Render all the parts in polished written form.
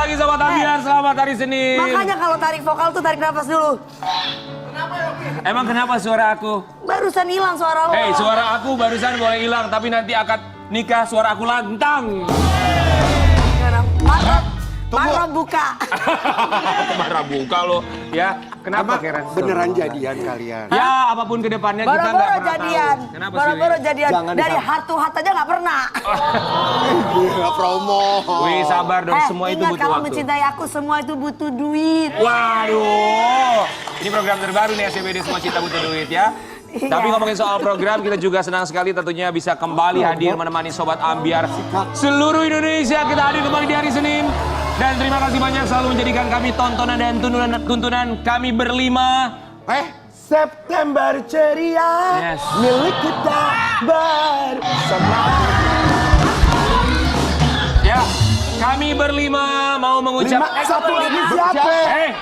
pagi Sobat Ambiar, selamat hari Senin. Makanya kalau tarik vokal tuh tarik nafas dulu. Emang kenapa suara aku? Barusan hilang suara lo. Hei, suara aku barusan boleh hilang, tapi nanti akad nikah suara aku lantang. Marah buka. Marah buka lo, ya. Kenapa Karen? Beneran jadian kalian? Ya, apapun kedepannya kita nggak Baru-baru pernah jadian. tahu. Kenapa sih? Baru-baru jadian. Jangan Dari disam- heart to heart aja nggak pernah. Gila promo. Wih, sabar dong, semua itu ingat butuh kalau waktu. mencintai aku semua itu butuh duit. Waduh, ini program terbaru nih SCBD Semua Cinta Butuh Duit ya. Iya. Tapi ngomongin soal program, kita juga senang sekali tentunya bisa kembali hadir menemani Sobat Ambiar seluruh Indonesia. Kita hadir kembali di hari Senin. Dan terima kasih banyak selalu menjadikan kami tontonan dan tuntunan kami berlima. September ceria, Yes. milik kita bersama. Ya, kami berlima mau mengucap... Satu lagi siapa?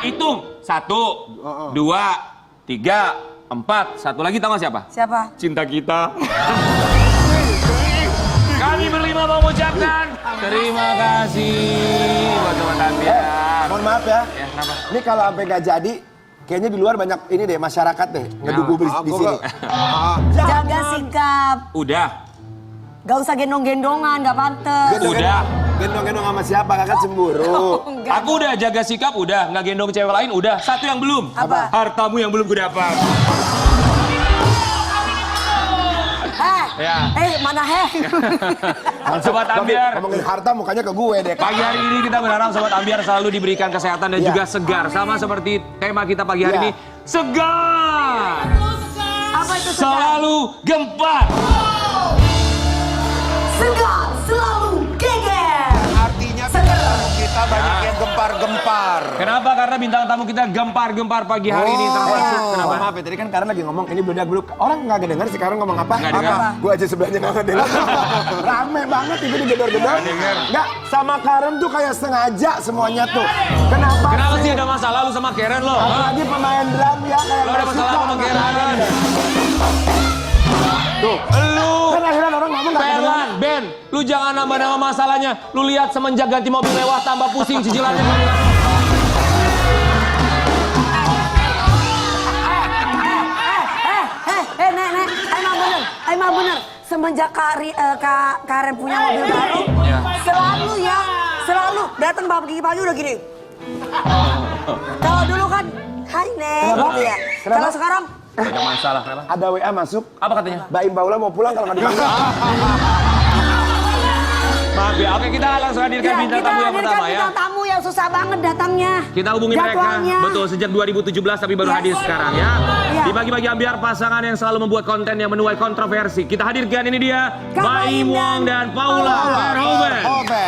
Hitung. 1, 2, 3, 4. Satu lagi tahu nggak siapa? Siapa? Cinta kita. Kami berlima mau mengucapkan terima kasih buat Sobat Ambiar. Mohon maaf ya. Ya, kenapa? Ini kalau sampai nggak jadi, kayaknya di luar banyak ini deh masyarakat deh ngedukung di sini. Jaga sikap. Udah. Gak usah gendong-gendongan, gak pantes. Udah. Gendong-gendong sama siapa? Kakak cemburu. Enggak. Aku udah jaga sikap, udah. Nggak gendong cewek lain, udah. Satu yang belum. Apa? Hartamu yang belum gue dapat. Ya. Mana Sobat Ambiar. Ngomongin harta mukanya ke gue deh. Pagi hari ini kita berharap Sobat Ambiar selalu diberikan kesehatan dan Ya. juga segar. Sama seperti tema kita pagi hari Ya. ini. Segar. Apa itu segar? Selalu gempar. Segar, selalu geger. Artinya kita banyak yang gempar-gempar. Kenapa? Karena bintang tamu kita gempar-gempar pagi hari ini termasuk. Kenapa? Maaf ya, tadi kan Karen lagi ngomong ini bedak-beduk. Orang nggak kedenger sih Karen ngomong apa? Nggak dengar. Apa? Gue aja sebelahnya nggak kedenger. Rame banget itu digedor-gedor. Nggak denger. Nggak, sama Karen tuh kayak sengaja semuanya tuh. Kenapa? Kenapa sih ada masalah lu sama Karen lo? Apalagi pemain drum ya kayak Lo ada nggak masalah suka sama Karen? Tuh, Lu kan akhirnya orang ngomong nggak kedenger. Pelan, Ben, lu jangan nambah-nambah masalahnya. Lu lihat semenjak ganti mobil mewah tambah pusing cicilannya. Nek, emang bener. Semenjak Karen punya mobil baru, Ya. selalu datang pagi-pagi udah gini. Kalau dulu kan, hai Nek, gitu ya. Kenapa? Kalau sekarang, Ada masalah, kenapa? Ada WA masuk. Apa katanya? Baim Paula mau pulang kalau nggak dipanggil. Maaf ya, oke kita langsung hadirkan bintang tamu yang pertama ya. bintang tamu yang susah banget datangnya. Kita hubungi Jadwalnya. mereka, betul sejak 2017 tapi baru Yes. hadir sekarang ya. Iya. Di pagi-pagi Ambiar pasangan yang selalu membuat konten yang menuai kontroversi. Kita hadirkan ini dia, Kak Baim Baim Wong dan Paula Verhoeven. Oke.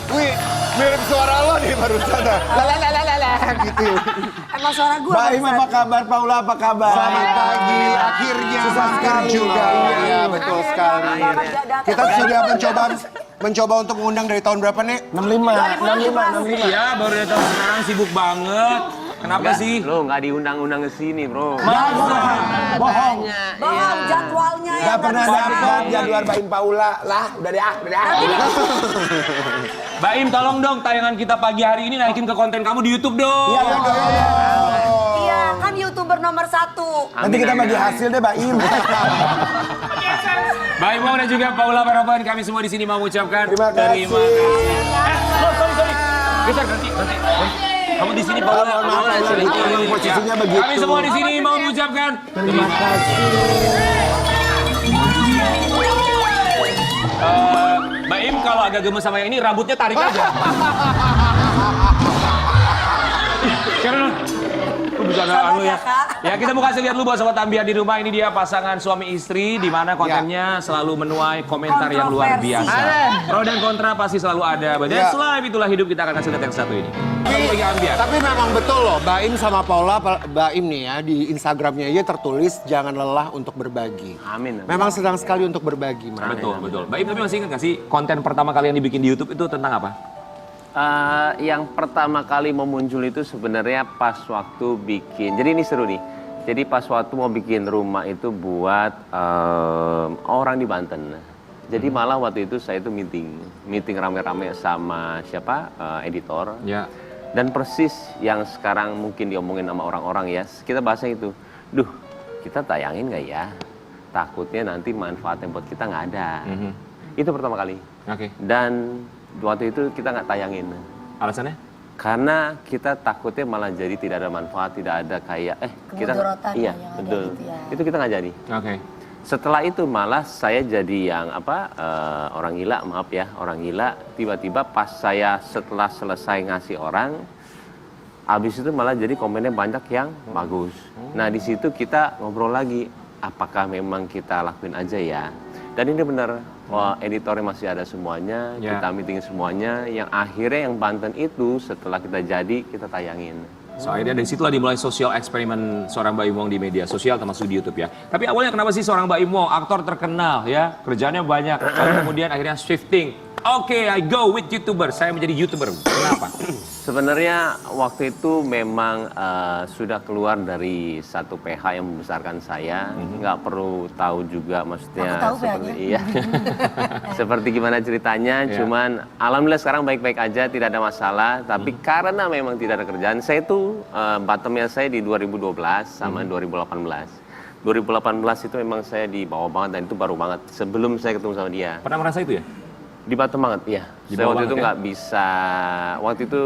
Wih, mirip suara lo nih barusan. Lalalala gitu. Emang suara gue. Baim apa kabar? Paula apa kabar? Selamat pagi, akhirnya Susah masker sekali juga. Iya, betul Akhirnya sekali. datang. Kita sudah mencoba untuk mengundang dari tahun berapa nih? 65. Iya, baru datang sekarang sibuk banget. Kenapa sih? Lo nggak diundang-undang ke sini, bro. Bohong. Bohong, jadwalnya Gak yang pernah bisa. dapat jadwal Baim Paula. Lah, udah deh. Baim tolong dong tayangan kita pagi hari ini naikin ke konten kamu di YouTube dong. Iya, iya. Iya, kan YouTuber nomor 1. Nanti kita bagi hasil deh, Baim. Baim Wong dan juga Paula Verhoeven, kami semua di sini mau mengucapkan Terima kasih. sorry. Geser, ganti. Kamu di sini Paula. Maaf, emang posisinya begitu. Kami semua di sini mau mengucapkan Terima kasih. Baim kalau agak gemes sama yang ini rambutnya tarik aja. Karena lu bisa anu ya. ya, Kak. Ya kita mau kasih lihat dulu buat Sobat Ambiar di rumah. Ini dia pasangan suami istri di mana kontennya selalu menuai komentar yang luar Kontroversi. biasa. Pro dan kontra pasti selalu ada. But that's life, itulah hidup. Kita akan kasih lihat yang satu ini. Bagi Ambiar. Tapi memang betul loh, Baim sama Paula, Baim nih ya di Instagramnya aja tertulis jangan lelah untuk berbagi. Amin. Memang senang sekali untuk berbagi. Mas. Betul. Baim, tapi masih ingat gak sih konten pertama kali yang dibikin di YouTube itu tentang apa? Yang pertama kali mau muncul itu sebenarnya pas waktu bikin. Jadi ini seru nih. Jadi pas waktu mau bikin rumah itu buat orang di Banten. Jadi malah waktu itu saya itu meeting rame-rame sama siapa editor. Ya. Dan persis yang sekarang mungkin diomongin sama orang-orang ya, kita bahasnya itu, duh kita tayangin nggak ya? Takutnya nanti manfaatnya buat kita nggak ada. Itu pertama kali. Oke. Dan waktu itu kita nggak tayangin. Alasannya? Karena kita takutnya malah jadi tidak ada manfaat, tidak ada kayak, kita, Kemudorotan iya yang ada betul. gitu ya. Itu kita nggak jadi. Oke. Setelah itu malah saya jadi yang orang gila, maaf ya, orang gila. Tiba-tiba pas saya setelah selesai ngasih orang, habis itu malah jadi komennya banyak yang bagus. Nah di situ kita ngobrol lagi, apakah memang kita lakuin aja ya? Dan ini benar, editornya masih ada semuanya, kita meeting semuanya. Yang akhirnya yang Banten itu setelah kita jadi kita tayangin. So akhirnya dari situlah dimulai sosial eksperimen seorang Mbak Im Wong di media sosial termasuk di YouTube ya. Tapi awalnya kenapa sih seorang Mbak Im Wong, aktor terkenal ya, kerjaannya banyak, lalu kemudian akhirnya shifting. Oke, I go with YouTuber, saya menjadi YouTuber. Kenapa? Sebenarnya waktu itu memang sudah keluar dari satu PH yang membesarkan saya, nggak perlu tahu juga maksudnya Aku tahu seperti PH-nya. iya, seperti gimana ceritanya. Cuman alhamdulillah sekarang baik-baik aja, tidak ada masalah. Tapi karena memang tidak ada kerjaan, saya tuh bottomnya saya di 2012 sama 2018. 2018 itu memang saya di bawah banget dan itu baru banget sebelum saya ketemu sama dia. Pernah merasa itu ya? Di Batam banget, iya. Di Saya bawah waktu itu banget, ya? nggak bisa, waktu itu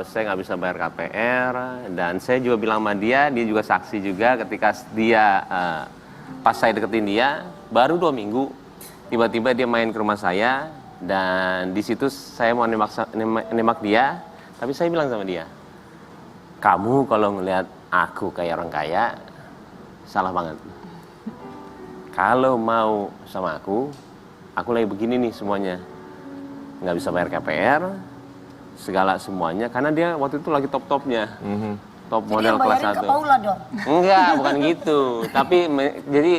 saya nggak bisa bayar KPR dan saya juga bilang sama dia juga saksi juga ketika dia pas saya deketin dia baru 2 minggu tiba-tiba dia main ke rumah saya dan di situ saya mau nembak dia, tapi saya bilang sama dia, kamu kalau ngelihat aku kayak orang kaya salah banget. Kalau mau sama aku lagi begini nih semuanya. Nggak bisa bayar KPR, segala semuanya. Karena dia waktu itu lagi top-topnya. Top model kelas 1. Jadi Paula dong. Enggak, bukan gitu. Tapi jadi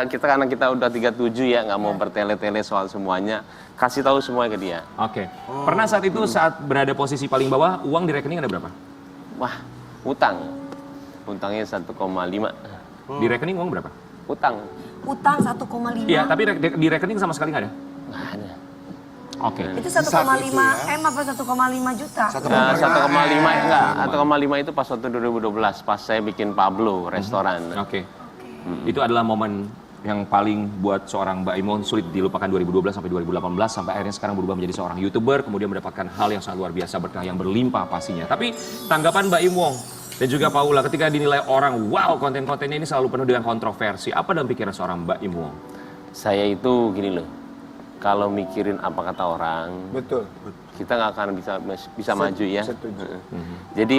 kita karena kita udah 37 ya, nggak mau bertele-tele soal semuanya. Kasih tahu semuanya ke dia. Oke. Pernah saat itu saat berada posisi paling bawah, uang di rekening ada berapa? Wah, utang. Utangnya 1,5. Di rekening uang berapa? Utang. Utang 1,5. Iya, tapi di rekening sama sekali nggak ada? Nggak ada. Oke. Itu 1,5 M apa 1,5 juta? 1,5 enggak, 1,5 itu pas waktu 2012 pas saya bikin Pablo restoran. Oke. Itu adalah momen yang paling buat seorang Mbak Im Wong sulit dilupakan 2012 sampai 2018 sampai akhirnya sekarang berubah menjadi seorang YouTuber kemudian mendapatkan hal yang sangat luar biasa berkah yang berlimpah pastinya. Tapi tanggapan Mbak Im Wong dan juga Paula ketika dinilai orang wow konten-kontennya ini selalu penuh dengan kontroversi. Apa dalam pikiran seorang Mbak Im Wong? saya itu gini loh, kalau mikirin apa kata orang, Betul. kita nggak akan bisa maju ya. Setuju. Jadi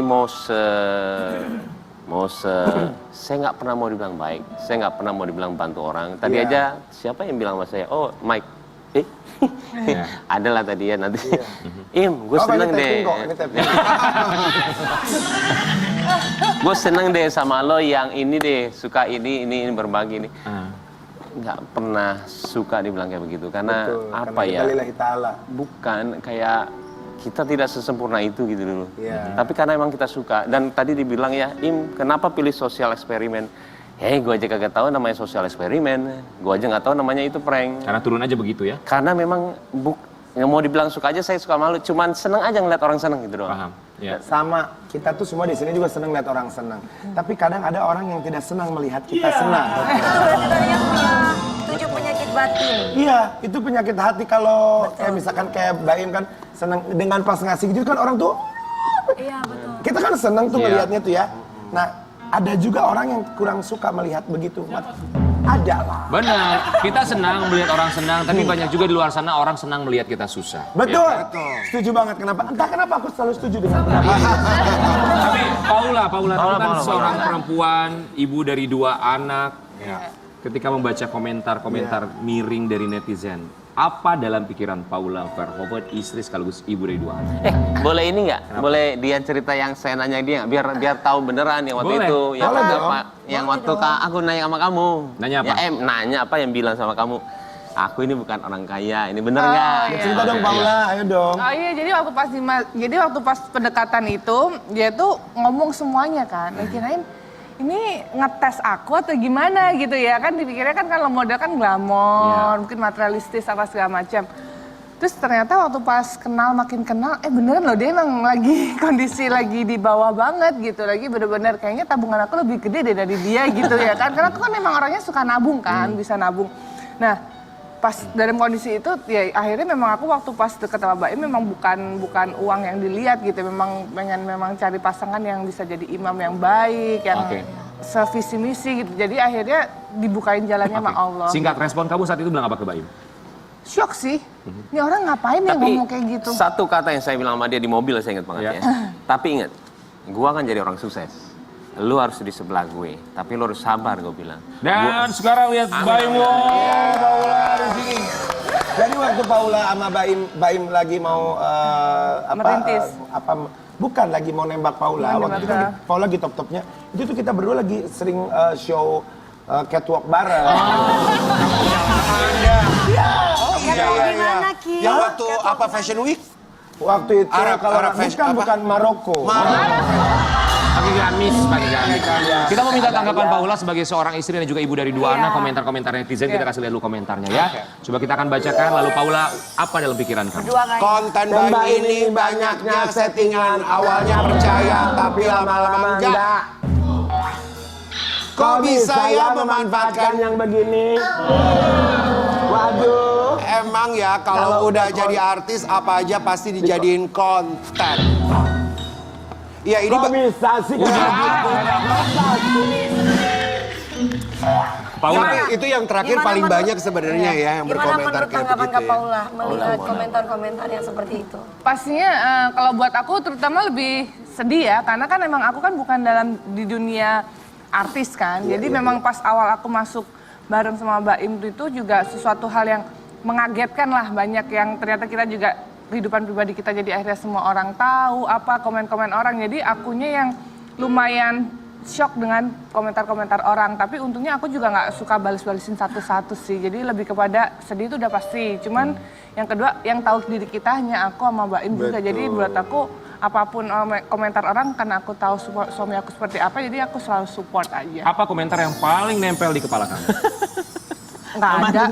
saya nggak pernah mau dibilang baik, saya nggak pernah mau dibilang bantu orang. Tadi aja siapa yang bilang sama saya, oh Mike, ada lah tadi ya nanti. Im, gue seneng deh. Gue seneng deh sama lo yang ini deh, suka ini berbagi ini. Nggak pernah suka dibilang kayak begitu karena Betul, apa karena ya? kita lillahi ta'ala. Bukan kayak kita tidak sesempurna itu gitu dulu. Iya. Tapi karena emang kita suka dan tadi dibilang ya, Im, kenapa pilih sosial eksperimen? Gue aja kagak tahu namanya sosial eksperimen. Gue aja nggak tahu namanya itu prank. Karena turun aja begitu ya? Karena memang nggak mau dibilang suka aja, saya suka malu. Cuman seneng aja ngeliat orang seneng gitu doang. Paham. Ya. Sama, kita tuh semua di sini juga senang lihat orang senang. Tapi kadang ada orang yang tidak senang melihat kita senang. Itu berarti dari yang punya 7 penyakit batin. Iya, itu penyakit hati kalau kayak misalkan kayak Baim kan senang dengan pas ngasih gitu kan orang tuh Iya, betul. kita kan senang tuh Iya. ngelihatnya tuh ya. Nah, ada juga orang yang kurang suka melihat begitu. Ada lah. Benar, kita senang melihat orang senang, tapi banyak juga di luar sana orang senang melihat kita susah. Betul. Ya. Setuju banget. Kenapa? Entah kenapa aku selalu setuju dengan pendapat. Tapi Paula, Paula kamu kan Paula. seorang perempuan, ibu dari 2 anak. Ketika membaca komentar-komentar miring dari netizen, apa dalam pikiran Paula Verhoeven, istri sekaligus ibu dari 2 anak? Boleh ini nggak? Boleh dia cerita yang saya nanya dia nggak? Biar tahu beneran yang waktu Boleh. itu, yang Boleh apa? Yang waktu aku nanya sama kamu. Nanya apa? Ya, nanya apa yang bilang sama kamu? Aku ini bukan orang kaya, ini bener nggak? iya. Cerita dong Paula, ayo dong. Oh iya, jadi waktu pas pendekatan itu dia tuh ngomong semuanya kan. Dia kirain ini ngetes aku atau gimana gitu ya kan, dipikirnya kan kalau model kan glamor, mungkin materialistis apa segala macam. Terus ternyata waktu pas makin kenal, beneran loh dia emang lagi kondisi lagi di bawah banget gitu, lagi bener-bener kayaknya tabungan aku lebih gede deh dari dia gitu ya kan, karena aku kan memang orangnya suka nabung kan, bisa nabung. Nah pas dalam kondisi itu ya akhirnya memang aku waktu pas deket sama Baim memang bukan uang yang dilihat gitu, memang pengen cari pasangan yang bisa jadi imam yang baik, yang sevisi misi gitu. Jadi akhirnya dibukain jalannya sama Allah. Singkat respon kamu saat itu bilang apa ke Baim? Syok sih. Ini orang ngapain ya ngomong kayak gitu? Satu kata yang saya bilang sama dia di mobil saya ingat banget ya. Tapi ingat, gua kan jadi orang sukses. Lu harus di sebelah gue, tapi lu harus sabar gue bilang. Dan sekarang lihat Baim Paula di sini. Jadi waktu Paula sama Baim lagi mau Merintis. bukan lagi mau nembak Paula. Waktu itu Paula lagi top-topnya. Itu tuh kita berdua lagi sering show catwalk bareng. Gimana Ki? Yang waktu apa Fashion Week? Waktu itu Arab fashion, bukan Maroko. Pakai gamis. Kita mau minta tanggapan Paula sebagai seorang istri dan juga ibu dari 2 anak. Komentar-komentar netizen kita kasih lihat dulu komentarnya ya. Coba kita akan bacakan. Lalu Paula, apa dalam pikiran kamu? Konten Baim ini banyaknya settingan. Awalnya percaya tapi lama-lama enggak. Kok bisa ya memanfaatkan yang begini? Waduh. Emang ya kalau udah jadi artis apa aja pasti dijadiin konten. Ya ini Bisa sih. Paula. itu yang terakhir Gimana paling menurut- banyak sebenarnya ya yang Gimana berkomentar menurut kayak tanggapan begitu Kak ya. Paula melihat komentar-komentar yang seperti itu? Pastinya kalau buat aku terutama lebih sedih ya, karena kan memang aku kan bukan di dunia artis kan. Jadi memang pas awal aku masuk bareng sama Baim itu juga sesuatu hal yang mengagetkan lah, banyak yang ternyata kita juga kehidupan pribadi kita jadi akhirnya semua orang tahu apa komen-komen orang. Jadi akunya yang lumayan shock dengan komentar-komentar orang, tapi untungnya aku juga nggak suka balas-balesin satu-satu sih. Jadi lebih kepada sedih itu udah pasti. Cuman yang kedua yang tahu diri kita hanya aku sama Baim juga. Jadi buat aku apapun komentar orang karena aku tahu suami aku seperti apa, jadi aku selalu support aja. Apa komentar yang paling nempel di kepala kamu? Nggak ada.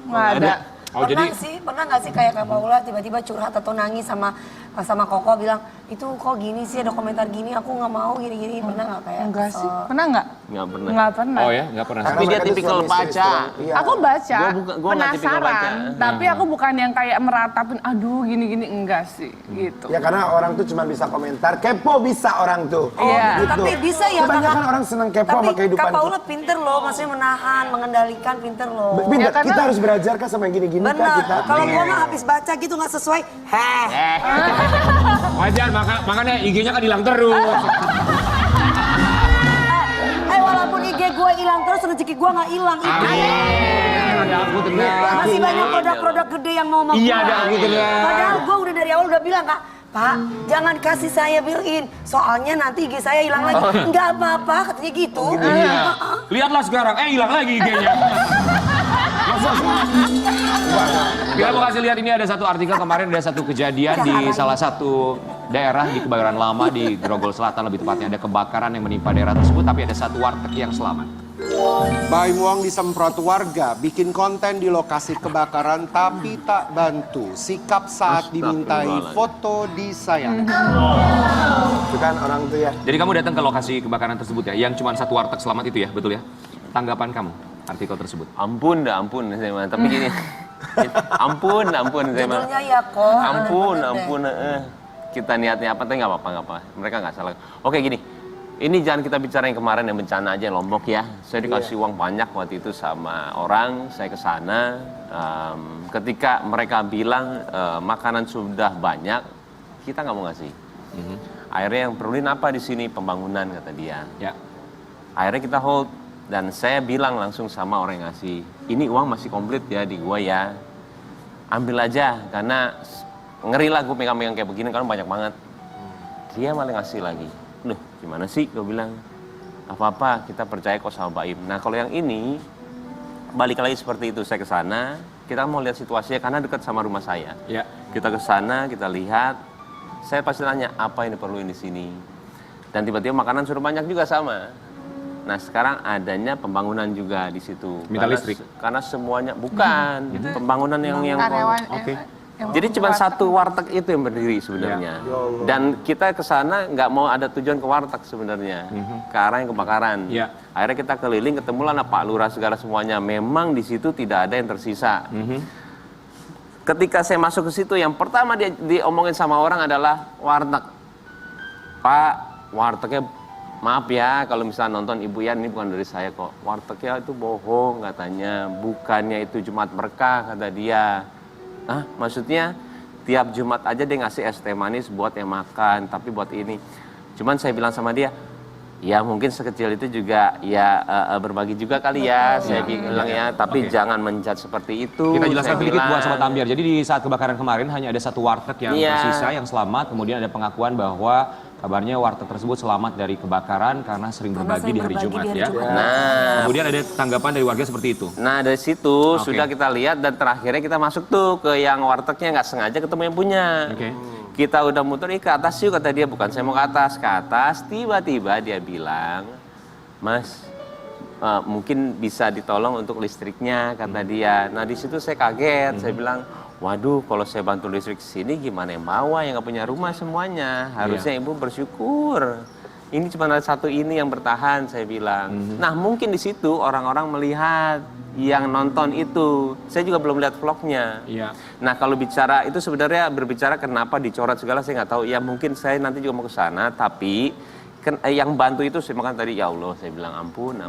Nggak ada. Oh, jadi Pernah nggak sih kayak Kak Paula tiba-tiba curhat atau nangis sama Koko bilang, itu kok gini sih ada komentar gini, aku nggak mau gini-gini, pernah nggak kayak? Enggak sih. Pernah nggak? Nggak pernah. Nggak pernah. oh ya, nggak pernah. Tapi dia tipikal baca. Aku baca, Gua nggak tipikal baca. penasaran, tapi aku bukan yang kayak meratapin, aduh gini-gini, enggak sih, gitu. Ya karena orang tuh cuma bisa komentar, kepo bisa orang tuh. Iya. Gitu. Tapi bisa ya Kebanyakan Kak? orang seneng kepo sama Tapi kehidupan. Kak Paula pinter loh, maksudnya menahan, mengendalikan, pinter loh. Pinter, Ya, karena- kita harus belajar kan sama yang gini-gini kan Benar, kita. kalau gua mah habis baca gitu nggak sesuai, Wajar, makanya IG-nya kan hilang terus. walaupun IG gue hilang terus, rezeki gue nggak hilang itu. Ada aku tenang. Masih banyak produk-produk gede yang mau sama Iya, gua. ada aku tenang. Padahal gue udah dari awal udah bilang, Kak, Pak, jangan kasih saya built-in, soalnya nanti IG saya hilang lagi. Enggak apa-apa, katanya gitu. Iya. Lihatlah sekarang, hilang lagi IG-nya. Kita mau kasih lihat, ini ada satu artikel kemarin, ada satu kejadian di salah satu daerah di Kebayoran Lama di Grogol Selatan, lebih tepatnya ada kebakaran yang menimpa daerah tersebut, tapi ada satu warteg yang selamat. Baim Wong disemprot warga, bikin konten di lokasi kebakaran tapi tak bantu. Sikap saat dimintai foto disayangkan. Itu kan orang tuh ya. Jadi kamu datang ke lokasi kebakaran tersebut ya, yang cuma satu warteg selamat itu ya, betul ya? Tanggapan kamu artikel tersebut? Ampun saya mah. Tapi gini, ampun saya mah. Judulnya ya kok. Ampun. Kita niatnya apa, tapi nggak apa-apa. Mereka nggak salah. Oke gini, ini jangan kita bicara yang kemarin yang bencana aja Lombok ya. Saya dikasih uang banyak waktu itu sama orang, saya ke sana. Ketika mereka bilang makanan sudah banyak, kita nggak mau ngasih. Akhirnya yang perluin apa di sini? Pembangunan, kata dia. Ya. Akhirnya kita hold dan saya bilang langsung sama orang yang ngasih, ini uang masih komplit ya di gua ya. Ambil aja karena ngeri lah gue pegang-pegang kayak begini kan banyak banget. Dia malah ngasih lagi. Loh, gimana sih? Gue bilang, apa-apa kita percaya kok sama Baim. Nah kalau yang ini balik lagi seperti itu, saya ke sana, kita mau lihat situasinya karena dekat sama rumah saya. Ya. Kita ke sana, kita lihat, saya pasti tanya apa yang diperluin di sini. Dan tiba-tiba makanan sudah banyak juga sama. Nah sekarang adanya pembangunan juga di situ. Minta Karena listrik? Karena semuanya bukan pembangunan yang Karyawan. Oke. jadi cuma satu warteg itu yang berdiri sebenarnya. Dan kita ke sana nggak mau ada tujuan ke warteg sebenarnya, ke arah yang kebakaran. Ya. Akhirnya kita keliling, ketemulah Pak Lurah segala semuanya. Memang di situ tidak ada yang tersisa. Ketika saya masuk ke situ, yang pertama dia diomongin sama orang adalah warteg. Pak, wartegnya maaf ya kalau misalnya nonton Ibu Yan, ini bukan dari saya kok. Wartegnya itu bohong katanya, bukannya itu Jumat berkah kata dia. Ah, maksudnya tiap Jumat aja dia ngasih es teh manis buat yang makan, tapi buat ini. Cuman saya bilang sama dia, ya mungkin sekecil itu juga ya berbagi juga kali ya, saya bilang ya, tapi jangan menjudge seperti itu. Kita jelaskan saya sedikit bilang. buat Sobat Ambiar. Jadi di saat kebakaran kemarin hanya ada satu warteg yang tersisa, yang selamat. Kemudian ada pengakuan bahwa kabarnya warteg tersebut selamat dari kebakaran karena sering berbagi di hari Jumat ya. Nah, Kemudian ada tanggapan dari warga seperti itu. Nah dari situ sudah kita lihat dan terakhirnya kita masuk tuh ke yang wartegnya nggak sengaja ketemu yang punya. Oke. Kita udah muter ke atas yuk kata dia, bukan saya mau ke atas, tiba-tiba dia bilang, Mas mungkin bisa ditolong untuk listriknya kata dia. Nah di situ saya kaget, saya bilang, waduh kalau saya bantu listrik sini gimana yang bawa yang nggak punya rumah semuanya, harusnya ibu bersyukur. Ini cuma ada satu ini yang bertahan, saya bilang. Nah mungkin di situ orang-orang melihat yang nonton itu. Saya juga belum lihat vlognya. Iya. Nah kalau bicara itu sebenarnya berbicara kenapa dicoret segala saya nggak tahu. Ya mungkin saya nanti juga mau ke sana, tapi yang bantu itu saya makan tadi ya Allah, saya bilang ampun.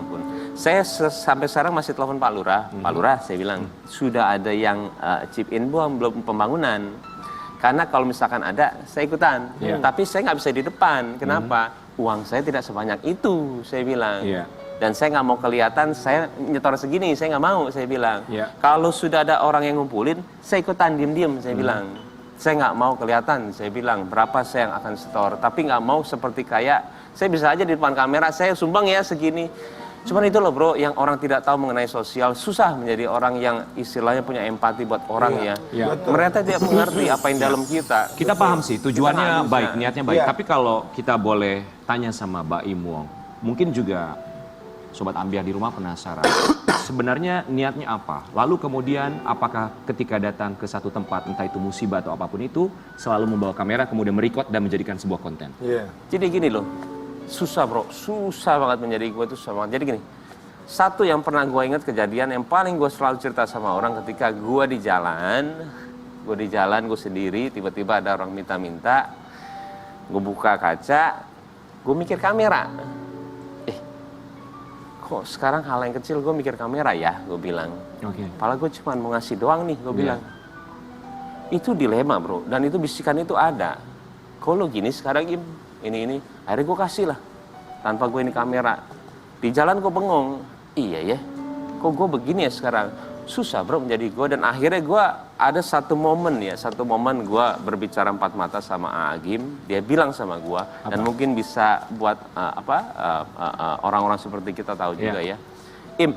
Saya sampai sekarang masih telepon Pak Lurah. Pak Lurah saya bilang sudah ada yang chip in belum pembangunan. Karena kalau misalkan ada saya ikutan. Tapi saya nggak bisa di depan. Kenapa? Uang saya tidak sebanyak itu, saya bilang. Dan saya nggak mau kelihatan saya nyetor segini, saya nggak mau, saya bilang. Kalau sudah ada orang yang ngumpulin, saya ikutan diem-diem, saya bilang. Saya nggak mau kelihatan, saya bilang berapa saya yang akan setor. Tapi nggak mau seperti kayak saya bisa aja di depan kamera, saya sumbang ya segini. Cuman itu loh bro, yang orang tidak tahu mengenai sosial, susah menjadi orang yang istilahnya punya empati buat orang ya. Mereka tidak mengerti apa yang dalam kita. Kita paham sih tujuannya baik, niatnya baik. Tapi kalau kita boleh tanya sama Baim Wong, mungkin juga Sobat Ambiar di rumah penasaran. Sebenarnya niatnya apa? Lalu kemudian apakah ketika datang ke satu tempat, entah itu musibah atau apapun itu, selalu membawa kamera kemudian merekod dan menjadikan sebuah konten? Jadi gini loh, susah bro, susah banget menjadi gue itu susah banget. Jadi gini, satu yang pernah gue ingat kejadian yang paling gue selalu cerita sama orang ketika gue di jalan gue sendiri, tiba-tiba ada orang minta-minta, gue buka kaca, gue mikir kamera. Kok sekarang hal yang kecil gue mikir kamera ya, gue bilang. Padahal gue cuma mau ngasih doang nih, gue bilang. Itu dilema bro, dan itu bisikan itu ada. Kok lo gini sekarang ini. Akhirnya gue kasih lah, tanpa gue ini kamera. Di jalan gue bengong, iya ya, kok gue begini ya sekarang. Susah bro menjadi gue, dan akhirnya gue ada satu momen gue berbicara empat mata sama Agim. Dia bilang sama gue, dan mungkin bisa buat orang-orang seperti kita tahu juga ya. Im,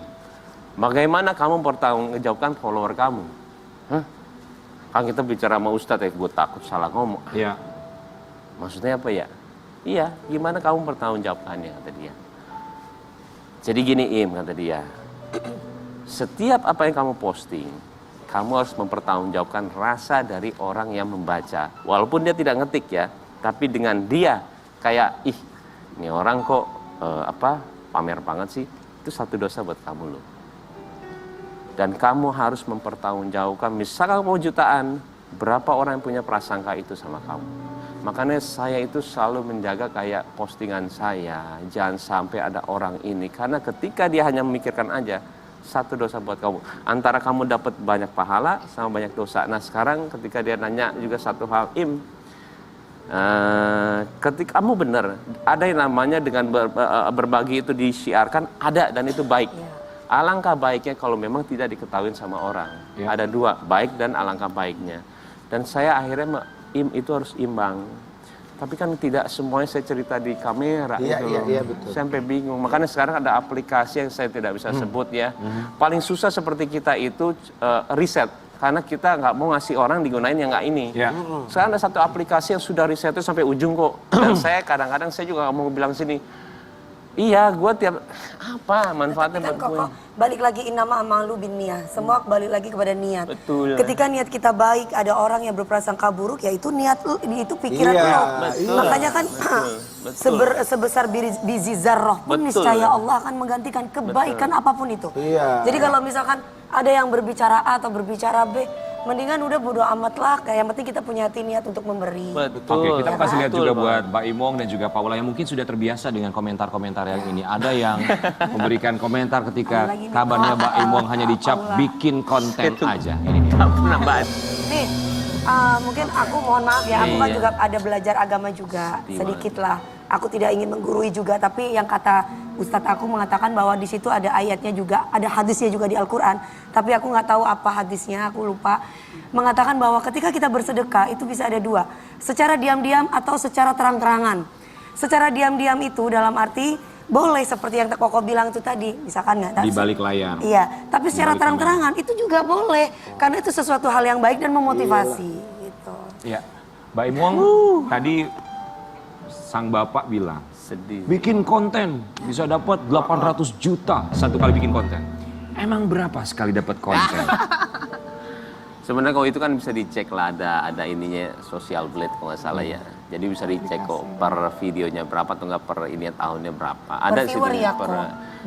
bagaimana kamu bertanggungjawabkan follower kamu? Kan kita bicara sama Ustadz ya, gue takut salah ngomong. Maksudnya apa ya? Iya, gimana kamu bertanggungjawabkannya, kata dia. Jadi gini Im, kata dia. Setiap apa yang kamu posting, kamu harus mempertanggungjawabkan rasa dari orang yang membaca. Walaupun dia tidak ngetik ya, tapi dengan dia kayak, ini orang kok pamer banget sih, itu satu dosa buat kamu loh. Dan kamu harus mempertanggungjawabkan, misalkan kamu jutaan, berapa orang yang punya prasangka itu sama kamu. Makanya saya itu selalu menjaga kayak postingan saya, jangan sampai ada orang ini. Karena ketika dia hanya memikirkan aja, satu dosa buat kamu. Antara kamu dapat banyak pahala sama banyak dosa. Nah sekarang ketika dia nanya juga satu hal, Im, ketika kamu benar, ada yang namanya dengan berbagi itu disiarkan, ada dan itu baik. Alangkah baiknya kalau memang tidak diketahui sama orang. Ada dua, baik dan alangkah baiknya. Dan saya akhirnya itu harus imbang. Tapi kan tidak semuanya saya cerita di kamera gitu loh. Betul. Saya sampai bingung. Makanya sekarang ada aplikasi yang saya tidak bisa sebut ya. Paling susah seperti kita itu riset. Karena kita nggak mau ngasih orang digunain yang nggak ini. Sekarang ada satu aplikasi yang sudah risetnya sampai ujung kok. Dan saya kadang-kadang saya juga nggak mau bilang sini. Iya, gue tiap apa manfaatnya buat gue. Balik lagi innama amalu binniyah. Semua balik lagi kepada niat. Betul. Ketika niat kita baik, ada orang yang berprasangka buruk, ya itu niat lu, itu pikiran Iya, lu. betul. Makanya kan sebesar biji zarrah pun Betul. niscaya Allah akan menggantikan kebaikan apapun itu. Iya. Jadi kalau misalkan ada yang berbicara A atau berbicara B, mendingan udah bodo amat lah. Yang penting kita punya hati niat untuk memberi. Betul. Oke, kita kasih lihat Betul, juga Bang. buat Mbak Imong dan juga Paula yang mungkin sudah terbiasa dengan komentar-komentar yang ini. Ada yang memberikan komentar ketika Lagi nih, kabarnya Mbak Paula. Imong hanya dicap Paula. bikin konten aja. Ini dia. Nggak pernah bahas. Nih, mungkin aku mohon maaf ya, aku kan Iya. juga ada belajar agama juga, sedikit lah. Aku tidak ingin menggurui juga, tapi yang kata Ustadz aku mengatakan bahwa di situ ada ayatnya juga, ada hadisnya juga di Al-Quran. Tapi aku nggak tahu apa hadisnya, aku lupa. Mengatakan bahwa ketika kita bersedekah itu bisa ada dua, secara diam-diam atau secara terang-terangan. Secara diam-diam itu dalam arti boleh seperti yang Koko bilang itu tadi, misalkan nggak? Di balik layar. Iya, tapi secara balik terang-terangan itu juga boleh, karena itu sesuatu hal yang baik dan memotivasi. Gitu. Iya. Mbak Imong tadi sang bapak bilang Sedih. bikin konten bisa dapat 800 juta satu kali bikin konten. Emang berapa sekali dapat konten? Sebenarnya kalau itu kan bisa dicek lah, ada ininya social blade kalau nggak salah ya. Jadi bisa dicek kok per videonya berapa atau nggak per ini tahunnya berapa. Ada Per viewer ya, Ko?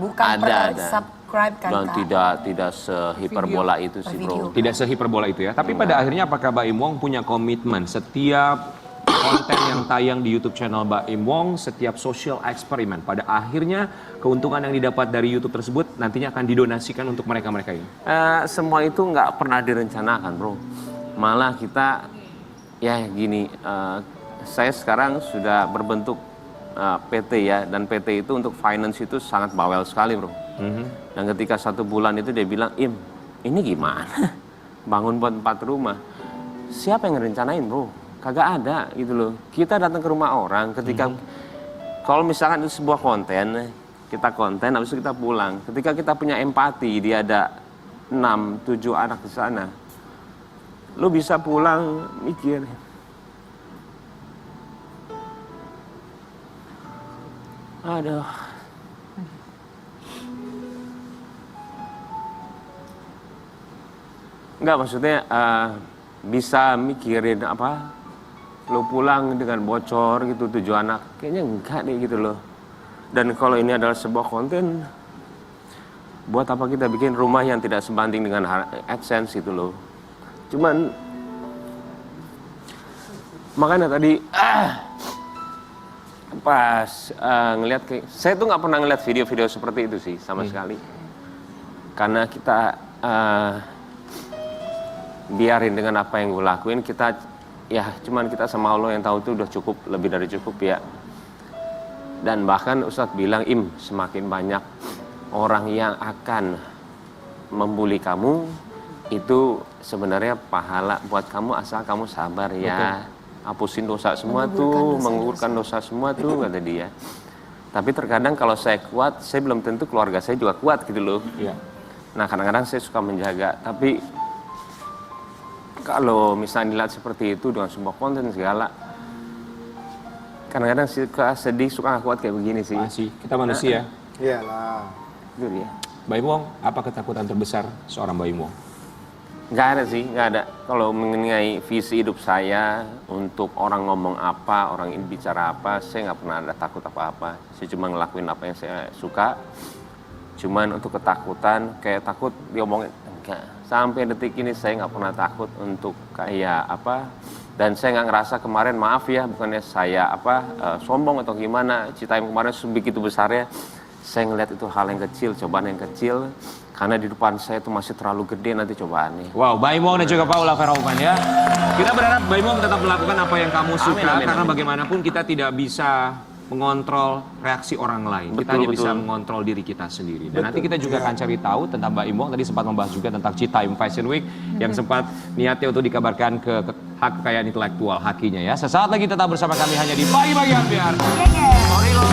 Bukan per subscribe kan, Dan Kak? tidak sehiperbola itu sih bro. Tidak sehiperbola itu ya. Tapi pada akhirnya apakah Mbak Imong punya komitmen setiap konten yang tayang di YouTube channel Mbak Imong, setiap social eksperimen, pada akhirnya keuntungan yang didapat dari YouTube tersebut nantinya akan didonasikan untuk mereka-mereka ini? Semua itu nggak pernah direncanakan bro. Malah kita ya gini, saya sekarang sudah berbentuk PT ya, dan PT itu untuk finance itu sangat bawel sekali bro. Dan ketika 1 bulan itu dia bilang, Im, ini gimana? Bangun buat 4 rumah. Siapa yang ngerencanain bro? Kagak ada gitu loh. Kita datang ke rumah orang ketika kalau misalkan itu sebuah konten, kita konten habis itu kita pulang. Ketika kita punya empati, dia ada 6-7 anak di sana. Lu bisa pulang mikir. Aduh. Enggak, maksudnya bisa mikirin apa, lu pulang dengan bocor gitu 7 anak, kayaknya enggak deh gitu loh. Dan kalau ini adalah sebuah konten, buat apa kita bikin rumah yang tidak sebanding dengan AdSense gitu loh. Cuman makanya tadi pas ngelihat, saya tuh nggak pernah ngeliat video-video seperti itu sih sama sekali, karena kita biarin dengan apa yang gue lakuin. Kita ya cuman kita sama Allah yang tahu itu udah cukup, lebih dari cukup ya. Dan bahkan Ustadz bilang, Im, semakin banyak orang yang akan membuli kamu, itu sebenarnya pahala buat kamu asal kamu sabar ya. Hapusin dosa semua tuh, menggugurkan dosa semua tuh, kata dia. Tapi terkadang kalau saya kuat, saya belum tentu keluarga saya juga kuat gitu loh. Iya. Nah kadang-kadang saya suka menjaga, tapi kalau misalnya dilihat seperti itu dengan sebuah konten segala, kadang-kadang suka sedih, suka nggak kuat kayak begini sih. Masih, kita manusia. Iyalah. Itu dia. Mbak Imong, apa ketakutan terbesar seorang Mbak Imong? Nggak ada sih, nggak ada. Kalau mengenai visi hidup saya, untuk orang ngomong apa, orang ini bicara apa, saya nggak pernah ada takut apa-apa. Saya cuma ngelakuin apa yang saya suka. Cuman untuk ketakutan, kayak takut diomongin, enggak. Sampai detik ini saya nggak pernah takut untuk kayak apa. Dan saya nggak ngerasa kemarin, maaf ya, bukannya saya sombong atau gimana, Citaim kemarin begitu besarnya. Saya ngelihat itu hal yang kecil, cobaan yang kecil. Karena di depan saya itu masih terlalu gede nanti cobaannya. Wow, Baim Wong dan juga Paula Verhoeven ya. Kita berharap Baim Wong tetap melakukan apa yang kamu suka, Amin. karena bagaimanapun kita tidak bisa mengontrol reaksi orang lain. Kita Betul, hanya bisa betul. mengontrol diri kita sendiri. Dan nanti kita juga akan cari tahu tentang Mbak Im Wong. Tadi sempat membahas juga tentang Citayam Fashion Week yang sempat niatnya untuk dikabarkan ke hak kekayaan intelektual hakinya ya. Sesaat lagi tetap bersama kami hanya di Pagi-Pagi Ambiar. Sorry lo.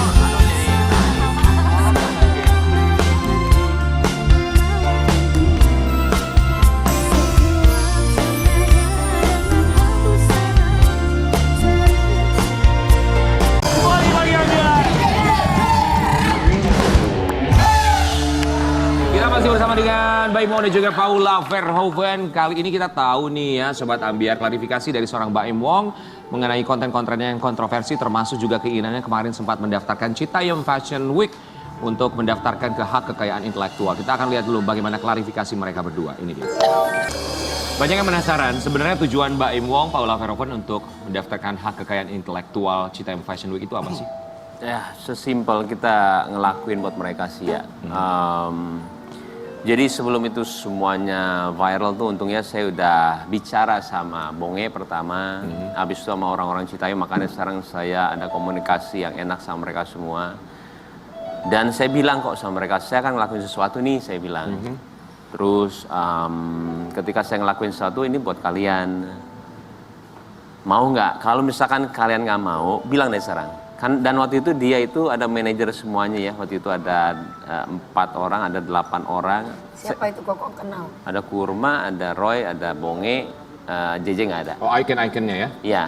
Pagi-Pagi Ambiar. Kita masih bersama dengan Mbak Im Wong dan juga Paula Verhoeven. Kali ini kita tahu nih ya Sobat Ambiar, klarifikasi dari seorang Mbak Im Wong mengenai konten-kontennya yang kontroversi, termasuk juga keinginannya kemarin sempat mendaftarkan Citayam Fashion Week untuk mendaftarkan ke hak kekayaan intelektual. Kita akan lihat dulu bagaimana klarifikasi mereka berdua. Ini dia. Banyak yang penasaran, sebenarnya tujuan Mbak Im Wong, Paula Verhoeven untuk mendaftarkan hak kekayaan intelektual Citayam Fashion Week itu apa sih? Ya, sesimpel kita ngelakuin buat mereka sih ya. Jadi sebelum itu semuanya viral tuh untungnya saya udah bicara sama Bonge pertama, habis itu sama orang-orang Citayam, makanya sekarang saya ada komunikasi yang enak sama mereka semua. Dan saya bilang kok sama mereka, saya akan ngelakuin sesuatu nih, saya bilang. Terus ketika saya ngelakuin sesuatu ini buat kalian, mau nggak? Kalau misalkan kalian nggak mau, bilang deh sekarang. Dan waktu itu dia itu ada manajer semuanya ya. Waktu itu ada 4 orang, ada 8 orang. Siapa itu kok kenal? Ada Kurma, ada Roy, ada Bonge, JJ nggak ada. Oh, icon-iconnya ya? Iya.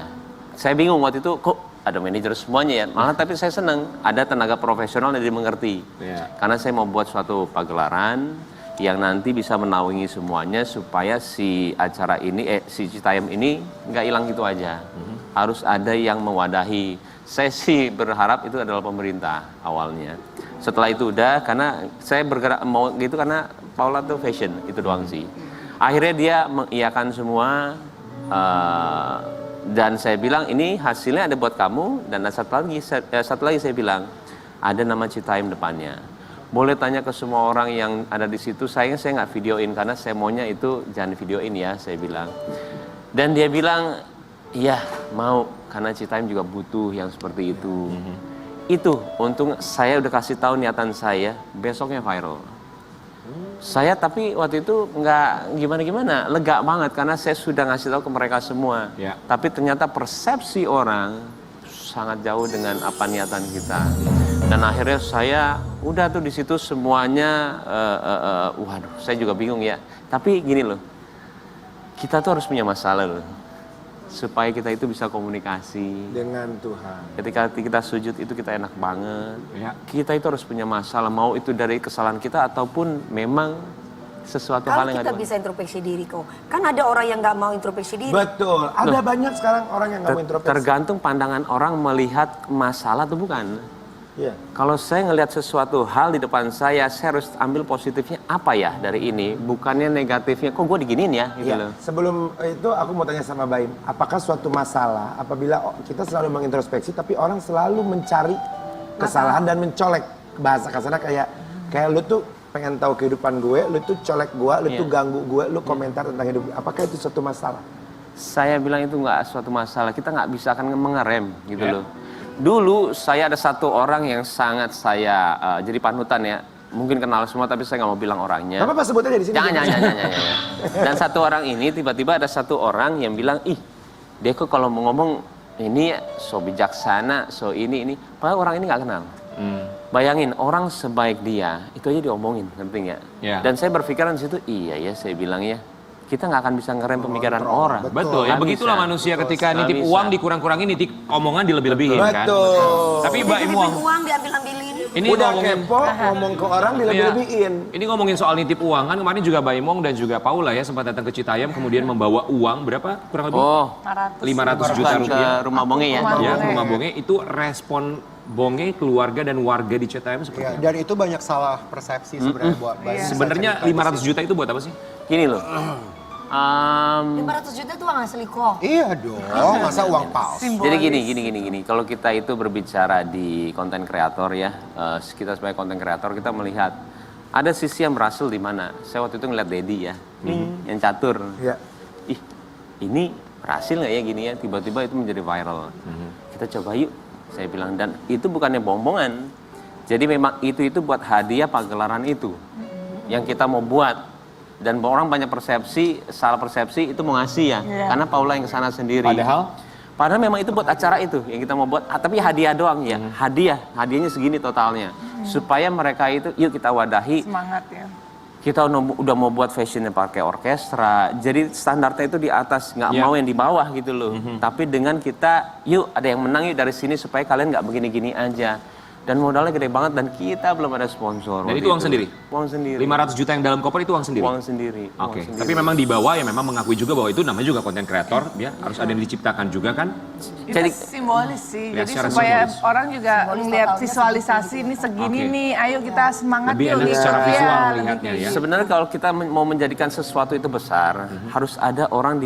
Saya bingung waktu itu kok ada manajer semuanya ya. Malah tapi saya senang ada tenaga profesional yang dimengerti. Iya. Karena saya mau buat suatu pagelaran yang nanti bisa menaungi semuanya supaya si acara ini, si Citayam ini nggak hilang gitu aja. Harus ada yang mewadahi. Saya sih berharap itu adalah pemerintah awalnya. Setelah itu udah, karena saya bergerak mau gitu karena Paula tuh fashion, itu doang sih. Akhirnya dia mengiyakan semua, dan saya bilang ini hasilnya ada buat kamu, dan satu lagi saya bilang ada nama Citayam depannya. Boleh tanya ke semua orang yang ada di situ, saya nggak videoin karena saya maunya itu jangan videoin ya, saya bilang. Dan dia bilang, iya mau, karena Citayam juga butuh yang seperti itu. Itu, untung saya udah kasih tahu niatan saya, besoknya viral. Saya tapi waktu itu nggak gimana-gimana, lega banget karena saya sudah ngasih tahu ke mereka semua. Ya. Tapi ternyata persepsi orang sangat jauh dengan apa niatan kita. Dan akhirnya saya udah tuh di situ semuanya, waduh, saya juga bingung ya. Tapi gini loh, kita tuh harus punya masalah loh, supaya kita itu bisa komunikasi. Dengan Tuhan. Ketika kita sujud itu kita enak banget. Ya. Kita itu harus punya masalah, mau itu dari kesalahan kita ataupun memang sesuatu hal Kalau yang kita ada. bisa introspeksi diri kok. Kan ada orang yang nggak mau introspeksi diri. Betul. Ada banyak sekarang orang yang nggak mau introspeksi. Tergantung pandangan orang melihat masalah atau bukan. Iya. Kalau saya ngelihat sesuatu hal di depan saya harus ambil positifnya apa ya dari ini, bukannya negatifnya. Kok gue diginiin ya? Gitu Iya. loh. Sebelum itu aku mau tanya sama Baim, apakah suatu masalah apabila kita selalu mengintrospeksi tapi orang selalu mencari kesalahan dan mencolek, bahasa kasarnya kayak lu tuh pengen tahu kehidupan gue, lu tuh colek gue, lu tuh ganggu gue, lu komentar tentang hidup gue. Apakah itu suatu masalah? Saya bilang itu nggak suatu masalah. Kita nggak bisa akan mengerem gitu Ya. loh. Dulu saya ada satu orang yang sangat saya jadi panutan ya. Mungkin kenal semua tapi saya nggak mau bilang orangnya. Apa sebutnya di sini? Jangan. Dan satu orang ini tiba-tiba ada satu orang yang bilang, ih, dia kok kalau mau ngomong ini so bijaksana, so ini. Padahal orang ini nggak kenal. Bayangin orang sebaik dia itu aja diomongin, ngerti nggak? Ya. Dan saya berpikiran di situ, iya ya saya bilang ya, kita nggak akan bisa ngerem pemikiran orang. Betul, ya Nggak begitulah bisa. manusia ketika Nggak nitip bisa. uang dikurang-kurangin, nitip omongan dilebih-lebihin kan. Betul. Tapi Mbak Im Wong, Uang diambil-ambilin. ini Udah ngomongin kepo, ngomong ke orang dilebih-lebihin. Ini ngomongin soal nitip uang kan kemarin juga Mbak Im Wong dan juga Paula ya sempat datang ke Citayam kemudian membawa uang berapa kurang lebih? Oh, 500 juta bukan ke rupiah. rumah Bonge ya. Ya, ke rumah Bonge itu respon Bonge, keluarga dan warga di Citayam seperti Ya, apa? dan itu banyak salah persepsi sebenarnya buat Baim. Sebenarnya 500 juta itu buat apa sih? Gini loh, 500 juta itu uang asli kok. Iya dong, masa uang palsu? Jadi gini. Kalau kita itu berbicara di konten kreator ya, kita sebagai konten kreator kita melihat ada sisi yang berhasil di mana. Saya waktu itu ngeliat Dedi ya, yang catur. Iya. Ih, ini berhasil nggak ya gini ya? Tiba-tiba itu menjadi viral. Kita coba yuk, saya bilang. Dan itu bukannya bohongan. Jadi memang itu buat hadiah pagelaran itu yang kita mau buat. Dan orang banyak persepsi, salah persepsi itu mau ngasih ya. Karena Paula yang kesana sendiri. Padahal memang itu buat acara itu yang kita mau buat. Tapi hadiah doang ya. Hadiahnya segini totalnya. Supaya mereka itu, yuk kita wadahi. Semangat ya. Kita udah mau buat fashionnya pakai orkestra. Jadi standarnya itu di atas, nggak mau yang di bawah gitu loh. Tapi dengan kita, yuk ada yang menang yuk dari sini supaya kalian nggak begini-gini aja. Dan modalnya gede banget dan kita belum ada sponsor. Dan itu uang sendiri? Uang sendiri. 500 juta yang dalam koper itu uang sendiri? Uang sendiri. Oke, tapi memang di bawah ya memang mengakui juga bahwa itu namanya juga konten kreator, ya harus ada yang diciptakan juga kan? Itu Jadi simbolis sih. Ya, Jadi secara supaya simbolis. orang juga melihat totalnya visualisasi ini segini Oke. nih. Ayo kita semangat Lebih yuk. enak gitu. secara Iya, visual lebih melihatnya ya. sebenarnya kalau kita mau menjadikan sesuatu itu besar, harus ada orang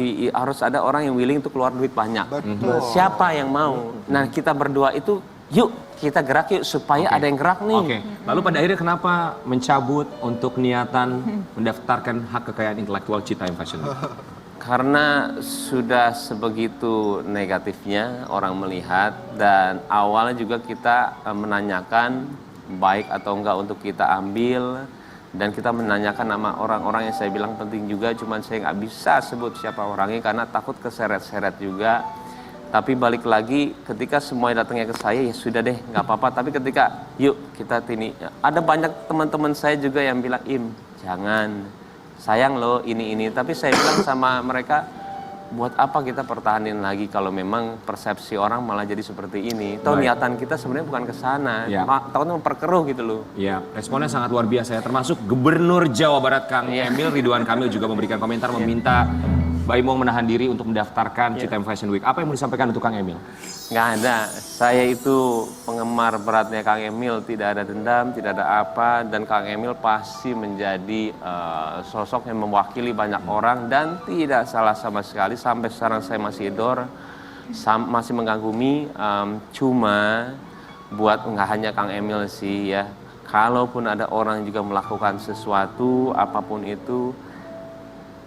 yang willing untuk keluar duit banyak. Betul. Siapa yang mau? Nah, kita berdua itu yuk kita gerak yuk supaya ada yang gerak nih. Oke, lalu pada akhirnya kenapa mencabut untuk niatan mendaftarkan hak kekayaan intelektual Citayam Fashion Week? Karena sudah sebegitu negatifnya orang melihat dan awalnya juga kita menanyakan baik atau enggak untuk kita ambil dan kita menanyakan nama orang-orang yang saya bilang penting juga, cuman saya nggak bisa sebut siapa orangnya karena takut keseret-seret juga. Tapi balik lagi ketika semuanya datangnya ke saya ya sudah deh nggak apa-apa. Tapi ketika yuk kita ini ada banyak teman-teman saya juga yang bilang jangan sayang loh ini. Tapi saya bilang sama mereka buat apa kita pertahanin lagi kalau memang persepsi orang malah jadi seperti ini. Tahu niatan kita sebenarnya bukan ke sana. Ya. Takutnya memperkeruh gitu loh. Ya, responnya sangat luar biasa ya. Termasuk Gubernur Jawa Barat Kang Emil Ridwan Kamil juga memberikan komentar meminta Baim Wong menahan diri untuk mendaftarkan Citayam Fashion Week. Apa yang mau disampaikan untuk Kang Emil? Nggak ada. Saya itu penggemar beratnya Kang Emil. Tidak ada dendam, tidak ada apa. Dan Kang Emil pasti menjadi sosok yang mewakili banyak orang. Dan tidak salah sama sekali. Sampai sekarang saya masih idol. Masih mengagumi. Cuma buat nggak hanya Kang Emil sih ya. Kalaupun ada orang juga melakukan sesuatu, apapun itu.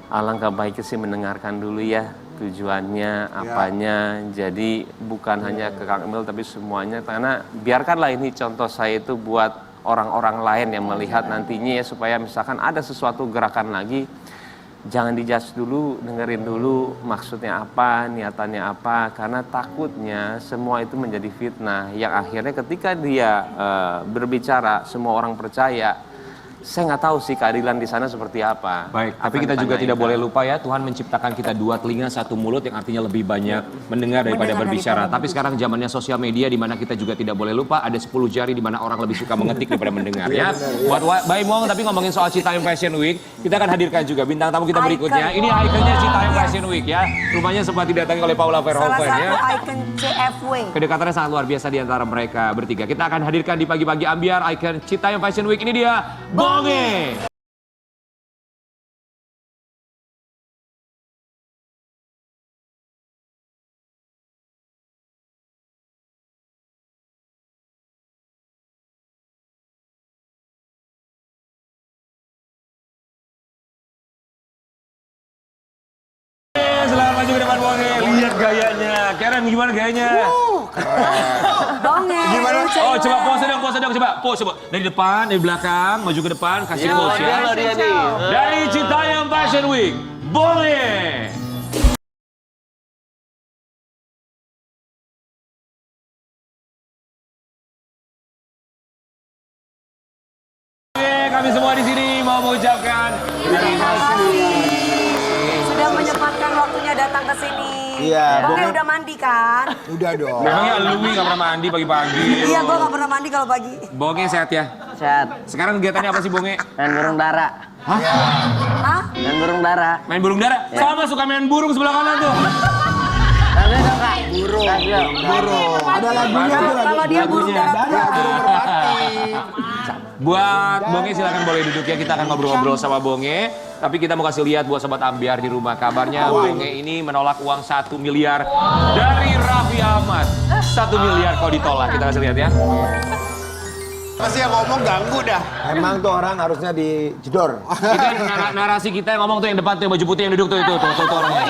Alangkah baiknya sih mendengarkan dulu ya tujuannya, apanya. Jadi bukan hanya ke Kang Emil tapi semuanya. Karena biarkanlah ini contoh saya itu buat orang-orang lain yang melihat nantinya ya. Supaya misalkan ada sesuatu gerakan lagi, jangan dijudge dulu, dengerin dulu maksudnya apa, niatannya apa. Karena takutnya semua itu menjadi fitnah. Yang akhirnya ketika dia berbicara semua orang percaya. Saya nggak tahu sih keadilan di sana seperti apa. Baik, Apa tapi yang kita juga ditanyain, tidak Kak? boleh lupa ya, Tuhan menciptakan kita 2 telinga 1 mulut yang artinya lebih banyak mendengar daripada Mendengar berbicara. daripada Tapi sekarang zamannya sosial media di mana kita juga tidak boleh lupa ada 10 jari di mana orang lebih suka mengetik daripada mendengar ya. Buat Baim Wong, tapi ngomongin soal Citayam Fashion Week, kita akan hadirkan juga bintang tamu kita berikutnya. Ini ikonnya Citayam Fashion Week ya. Rumahnya sempat didatangi oleh Paula Salah Verhoeven satu ya. ikon CFW. Kedekatannya sangat luar biasa di antara mereka bertiga. Kita akan hadirkan di pagi-pagi Ambiar ikon Citayam Fashion Week. Ini dia Bonge. Selamat maju ke depan Bonge. Lihat gayanya. Karen gimana gayanya? Bonge. Gimana? Oh, coba pose dong, coba. Pose coba. Dari depan, dari belakang, maju ke depan, kasih pose ya. Dia nih. Dari Citayam Fashion Week, Bonge. Oke, kami semua di sini mau mengucapkan terima kasih. Sudah menyempatkan waktunya datang ke sini. Iya, Bonge Bonge. udah mandi kan? Udah dong. Memangnya lu nggak pernah mandi pagi-pagi? Iya, gue gak pernah mandi kalau pagi. Bonge sehat ya? Sehat. Sekarang kegiatannya apa sih Bonge? Main burung dara. Hah? Main burung dara. Main burung dara? Sama suka main burung sebelah kanan tuh. Burung. Ada lagunya tuh. Kalau dia burung darah Buat Bonge silakan boleh duduk ya, kita akan ngobrol-ngobrol sama Bonge. Tapi kita mau kasih lihat buat Sobat Ambiar di rumah. Kabarnya Bonge ini menolak uang 1 miliar dari Raffi Ahmad. 1 miliar kau ditolak, kita kasih lihat ya. Masih yang ngomong ganggu dah. Emang tuh orang harusnya dijedor. Itu narasi kita yang ngomong tuh yang depan tuh yang baju putih yang duduk tuh itu orangnya.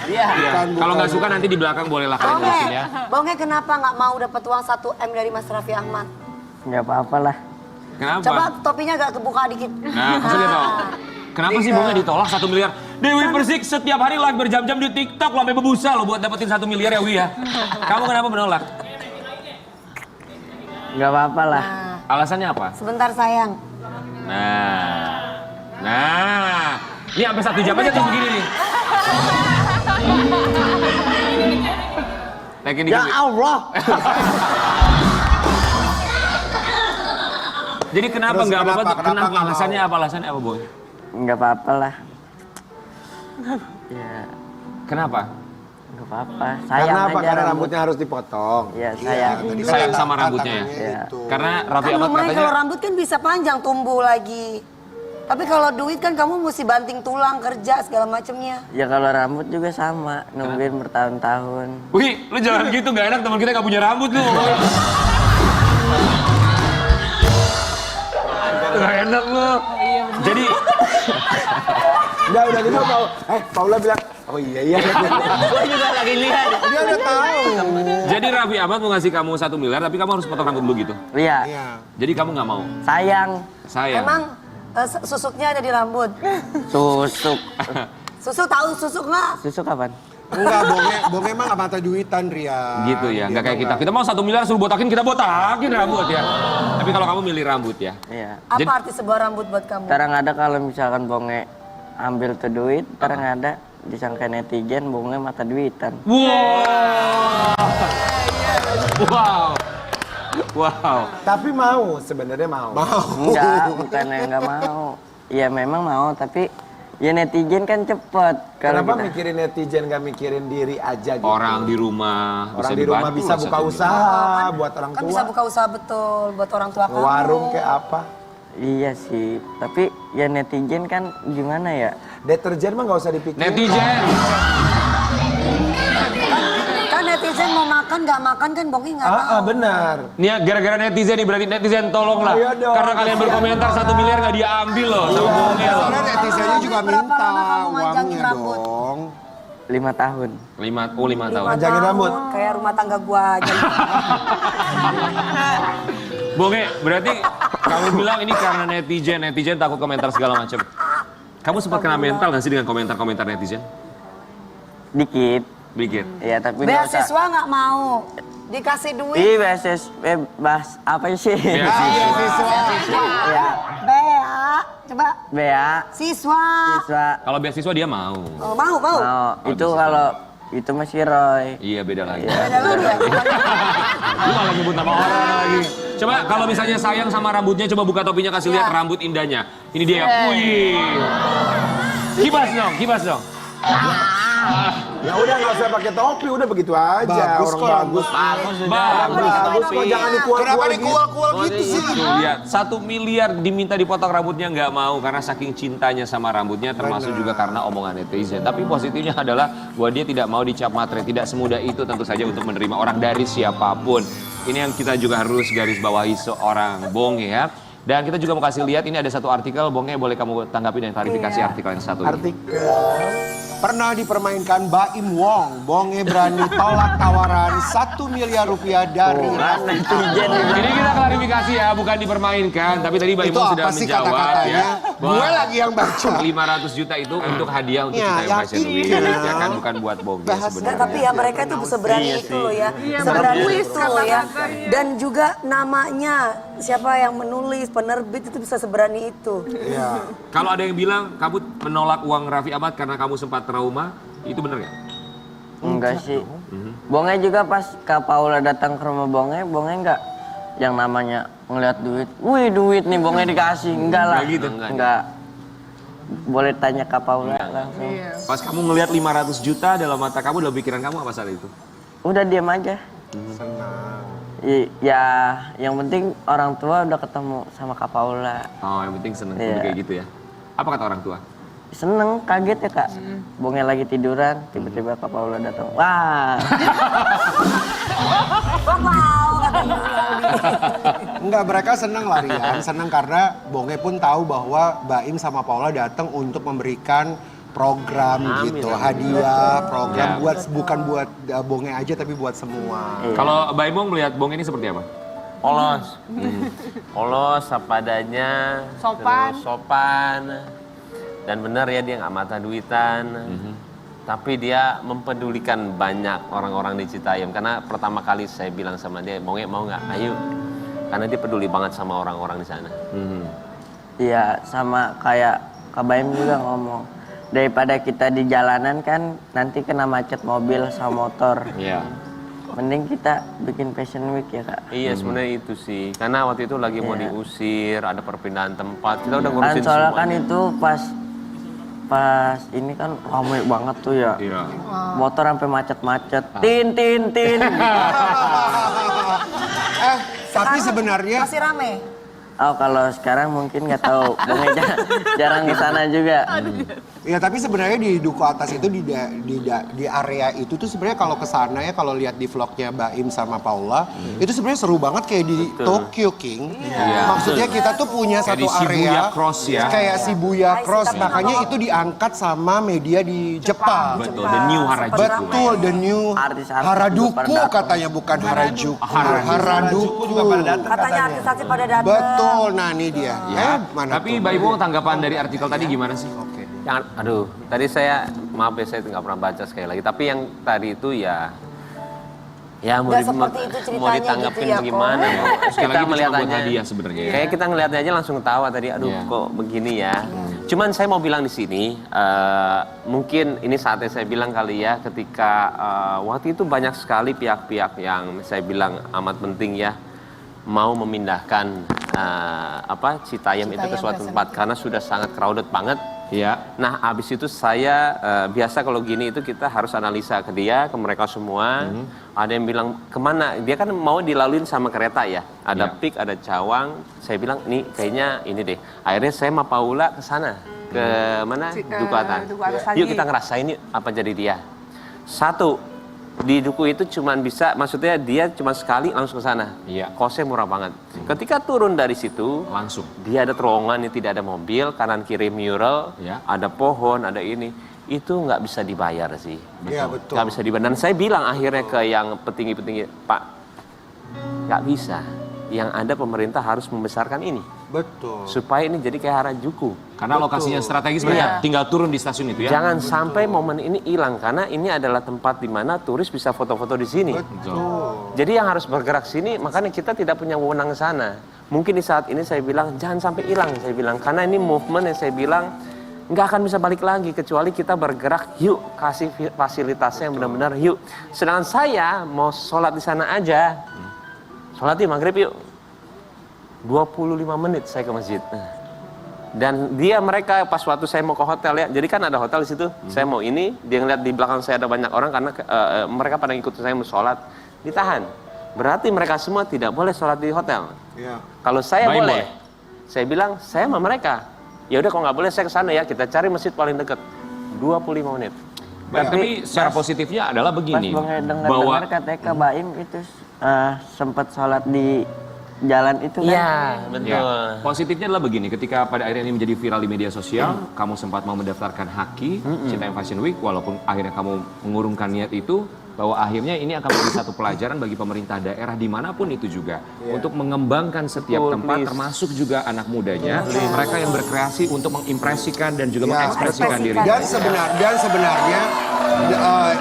Iya. Kalau nggak suka nanti di belakang bolehlah kalian ngurusin ya. Bonge kenapa nggak mau dapat uang 1 M dari Mas Raffi Ahmad? Nggak apa-apa lah. Kenapa? Coba topinya agak kebuka dikit. Nah, maksudnya tau. Kenapa sih Bonge ditolak 1 miliar? Dewi Persik setiap hari live berjam-jam di TikTok loh, sampai berbusa loh buat dapetin 1 miliar ya Wi ya. Kamu kenapa menolak? Nggak apa-apa lah. Alasannya apa? Sebentar sayang. Nah. Ini sampai 1 jam aja tuh begini nih. Naikin dikit. Ya Allah. Jadi kenapa Terus nggak apa-apa? kenapa Kenapa? nggak Alasannya apa? Alasannya apa, Boy? Nggak apa-apa lah. Ya, Kenapa? nggak apa-apa. Sayang Karena apa? aja Karena rambut. rambutnya harus dipotong. Ya, sayang. Sayang sama rambutnya ya? Iya. Karena Raffi Kan Ahmad lumayan katanya... kalau rambut kan bisa panjang tumbuh lagi. Tapi kalau duit kan kamu mesti banting tulang kerja segala macemnya. Ya kalau rambut juga sama, nungguin bertahun-tahun. Wih, lu jangan gitu, nggak enak teman kita nggak punya rambut lu. Nggak enak lu. Jadi, Udah gitu Paula bilang, oh iya. Gue juga lagi lihat. Dia udah tahu. jadi Raffi Ahmad mau ngasih kamu 1 miliar, tapi kamu harus potong rambut dulu gitu. Iya, Iya. Jadi kamu nggak mau. sayang. Sayang. Emang susuknya ada di rambut. Susuk. Susuk tahu susuk nggak? Susuk kapan? Enggak, bonge emang nggak mata duitan, Ria. Gitu ya, nggak kayak kita. Kita mau 1 miliar suruh botakin, kita botakin rambut ya. Tapi kalau kamu milih rambut ya. Iya. Apa Jadi- arti sebuah rambut buat kamu? Sekarang ada kalau misalkan bonge ambil tuh duit, sekarang ada disangka netizen bonge mata duitan. Wow. Tapi mau, sebenarnya mau. Enggak, bukannya nggak mau. Ya memang mau, tapi ya netizen kan cepet. Kalau Kenapa kita- mikirin netizen gak mikirin diri aja gitu? Orang di rumah Orang di rumah dibantu bisa loh buka 1 miliar. usaha buat orang Kan tua. bisa buka usaha betul buat orang tua kamu. Warung kayak apa? Iya sih, tapi ya netizen kan gimana ya? Deterjen mah gak usah dipikirin. Netizen. Kan netizen mau makan nggak makan kan Bongi nggak tahu. Benar. Nih ya, gara-gara netizen nih berarti netizen tolonglah. Iya dong. Karena kalian berkomentar 1 miliar nggak diambil loh sama Bonge loh. Karena netizennya juga Berapa minta lama kamu manjangin uangnya rambut? dong. 5 tahun. 5 tahun. Manjangin rambut. Kayak rumah tangga gua aja. Bonge, berarti kamu bilang ini karena netizen takut komentar segala macam. Kamu sempat kena mental nggak sih dengan komentar-komentar netizen? Dikit. Dikit. Ya tapi nggak usah. Beasiswa nggak mau. Dikasih duit. Ih, bahas apa sih? Beasiswa. Ya, Bea. Coba. bea, Siswa. siswa. Kalau beasiswa dia mau. Oh, mau. Mau. Itu kalau itu masih Roy. Iya beda lagi. Ada lu ya. Lu malah nyebut nama orang lagi. Coba kalau misalnya sayang sama rambutnya, coba buka topinya kasih lihat rambut indahnya. Ini dia. Wih. Kibas dong. Ya udah nggak usah pakai topi, udah begitu aja. Bagus Orang kok, bagus. Bagus kok, jangan dikual-kual Kenapa gitu. dikual-kual gitu sih? Tuh lihat, 1 miliar diminta dipotong rambutnya nggak mau karena saking cintanya sama rambutnya, termasuk juga karena omongan netizen. Tapi positifnya adalah bahwa dia tidak mau dicap matre, tidak semudah itu tentu saja untuk menerima orang dari siapapun. Ini yang kita juga harus garis bawahi seorang Bonge ya. Dan kita juga mau kasih lihat, ini ada satu artikel, Bonge boleh kamu tanggapi dan klarifikasi artikel yang satu ini. Artikel. Pernah dipermainkan Baim Wong, Bonge berani tolak tawaran 1 miliar rupiah dari Raffi Ahmad. Ini kita klarifikasi ya, bukan dipermainkan. Tapi tadi Mbak Itu Imo apa sudah sih menjawab kata-katanya? ya. Gue lagi yang baca. 500 juta itu untuk hadiah untuk Ya, Cita Fashion yakin Week. kan? Ya kan, bukan buat Bonge Enggak, sebenarnya. tapi ya mereka itu seberani itu loh ya. Seberani itu loh ya. Dan juga namanya, siapa yang menulis, penerbit itu bisa seberani itu. Iya. Kalau ada yang bilang kamu menolak uang Raffi Ahmad karena kamu sempat trauma, itu benar nggak? Enggak sih. Bonge juga pas Kak Paula datang ke rumah Bonge enggak yang namanya ngeliat duit. Wih, duit nih Bonge dikasih. Enggak lah. Nggak gitu? Enggak. boleh tanya ke Paula langsung. Iya. Pas kamu ngelihat 500 juta dalam mata kamu, dalam pikiran kamu apa saat itu? Udah diam aja. Senang. Ya, yang penting orang tua udah ketemu sama Kak Paula. Oh, yang penting seneng Iya. kayak gitu ya. Apa kata orang tua? Seneng, kaget ya Kak. Bonge lagi tiduran, tiba-tiba Kak Paula datang. Wah, Enggak, mereka senang lah Rian. Senang karena Bonge pun tahu bahwa Baim sama Paula datang untuk memberikan program gitu, hadiah, program buat bukan buat Bonge aja tapi buat semua. Kalau Mbak Imong melihat Bong ini seperti apa? Polos. Polos, apa adanya. Sopan. Terus sopan. Dan benar ya dia nggak mata duitan. Tapi dia mempedulikan banyak orang-orang di Citayam. Karena pertama kali saya bilang sama dia, mau nggak? Ayo. Karena dia peduli banget sama orang-orang di sana. iya sama kayak Kak Baim juga ngomong. Daripada kita di jalanan kan nanti kena macet mobil sama motor. Iya. Mending kita bikin fashion week ya Kak. Iya sebenarnya itu sih. Karena waktu itu lagi mau diusir, ada perpindahan tempat. Kita udah ngurusin Soalnya semuanya. kan itu pas ini kan ramai banget tuh ya. Iya. Motor sampai macet-macet. Tin. Tapi sebenarnya Masih rame. Oh kalau sekarang mungkin nggak tahu, Bonge jarang di sana juga. ya tapi sebenarnya di Duku Atas itu di area itu tuh sebenarnya kalau ke sana ya kalau lihat di vlognya Baim sama Paula itu sebenarnya seru banget kayak di Tokyo King. Maksudnya kita tuh punya Kayak satu di Shibuya area Cross ya. kayak Shibuya Cross tapi makanya kalau- itu diangkat sama media di Jepang. Betul, the new Harajuku. Betul, the new Artis-artis Harajuku juga pada datang. katanya bukan Harajuku. Harajuku. Katanya artis-artis pada datang. Betul, nah ini dia. Ya. Mana Tapi tuh? Mbak Imong tanggapan dari artikel tadi gimana sih? Jangan, aduh, tadi saya, maaf ya saya nggak pernah baca sekali lagi. Tapi yang tadi itu ya mau, Nggak seperti itu ceritanya mau ditanggapin gitu ya, bagaimana? Ko. Ya? Sekali lagi itu cuma buat melihatannya, hadiah sebenarnya ya. kayak kita ngeliatnya aja langsung ketawa tadi. Aduh, Iya. kok begini ya? Cuman saya mau bilang di sini, mungkin ini saatnya saya bilang kali ya, ketika waktu itu banyak sekali pihak-pihak yang saya bilang amat penting ya, mau memindahkan Citayam itu ke suatu tempat karena sudah sangat crowded banget. Iya. Nah, abis itu saya biasa kalau gini itu kita harus analisa ke dia, ke mereka semua. Ada yang bilang kemana? Dia kan mau dilaluin sama kereta ya. Ada Iya. Pik, ada Cawang. Saya bilang nih kayaknya ini deh. Akhirnya saya sama Paula ke sana. Ke mana? Duku Atas. Duku Atas Yuk lagi. kita ngerasain yuk apa jadi dia. Satu, di Duku itu cuman bisa, maksudnya dia cuma sekali langsung ke sana. Iya. Kosnya murah banget. Ketika turun dari situ, Langsung. dia ada terowongan yang tidak ada mobil, kanan kiri mural, Ya. ada pohon, ada ini. Itu nggak bisa dibayar sih. Iya betul. Nggak bisa dibayar. Dan saya bilang akhirnya ke yang petinggi-petinggi, Pak, nggak bisa. Yang ada pemerintah harus membesarkan ini. Betul. Supaya ini jadi kayak Harajuku. Karena lokasinya strategis mereka tinggal turun di stasiun itu ya. Jangan sampai momen ini hilang. Karena ini adalah tempat di mana turis bisa foto-foto di sini. Jadi yang harus bergerak sini, makanya kita tidak punya wewenang ke sana. Mungkin di saat ini saya bilang, jangan sampai hilang. Saya bilang, karena ini movement yang saya bilang, nggak akan bisa balik lagi. Kecuali kita bergerak, yuk kasih fasilitasnya yang benar-benar, yuk. Sedangkan saya mau sholat di sana aja. Sholat di maghrib yuk. 25 menit saya ke masjid. Dan mereka pas waktu saya mau ke hotel ya, jadi kan ada hotel di situ. Saya mau ini, dia ngeliat di belakang saya ada banyak orang karena mereka pada ngikut saya mau sholat, ditahan. Berarti mereka semua tidak boleh sholat di hotel. Iya. Kalau saya Baim boleh, boleh. saya bilang saya sama mereka. Ya udah kalau nggak boleh saya ke sana ya, kita cari masjid paling dekat. 25 menit. Tapi secara positifnya adalah Pas begini. Bonge Bahwa dengar katanya Kak Baim itu sempat sholat di jalan itu kan. Iya, betul. ya, positifnya adalah begini, ketika pada akhirnya ini menjadi viral di media sosial, kamu sempat mau mendaftarkan Haki Citayam Fashion Week, walaupun akhirnya kamu mengurungkan niat itu, bahwa akhirnya ini akan menjadi satu pelajaran bagi pemerintah daerah dimanapun itu juga untuk mengembangkan setiap Betul, tempat, please. termasuk juga anak mudanya, mereka yang berkreasi untuk mengimpresikan dan juga Ya, mengekspresikan diri. Dan sebenarnya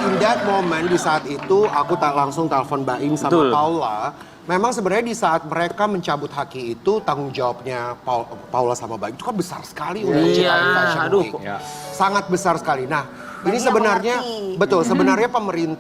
in that moment di saat itu aku tak langsung telepon Baim sama Betul. Paula. Memang sebenarnya di saat mereka mencabut Haki itu tanggung jawabnya Paula sama Baim itu kan besar sekali untuk Iya, Citayam Fashion aduh. Week. Sangat besar sekali. Nah, Ini Jadi sebenarnya yang mengerti. betul, sebenarnya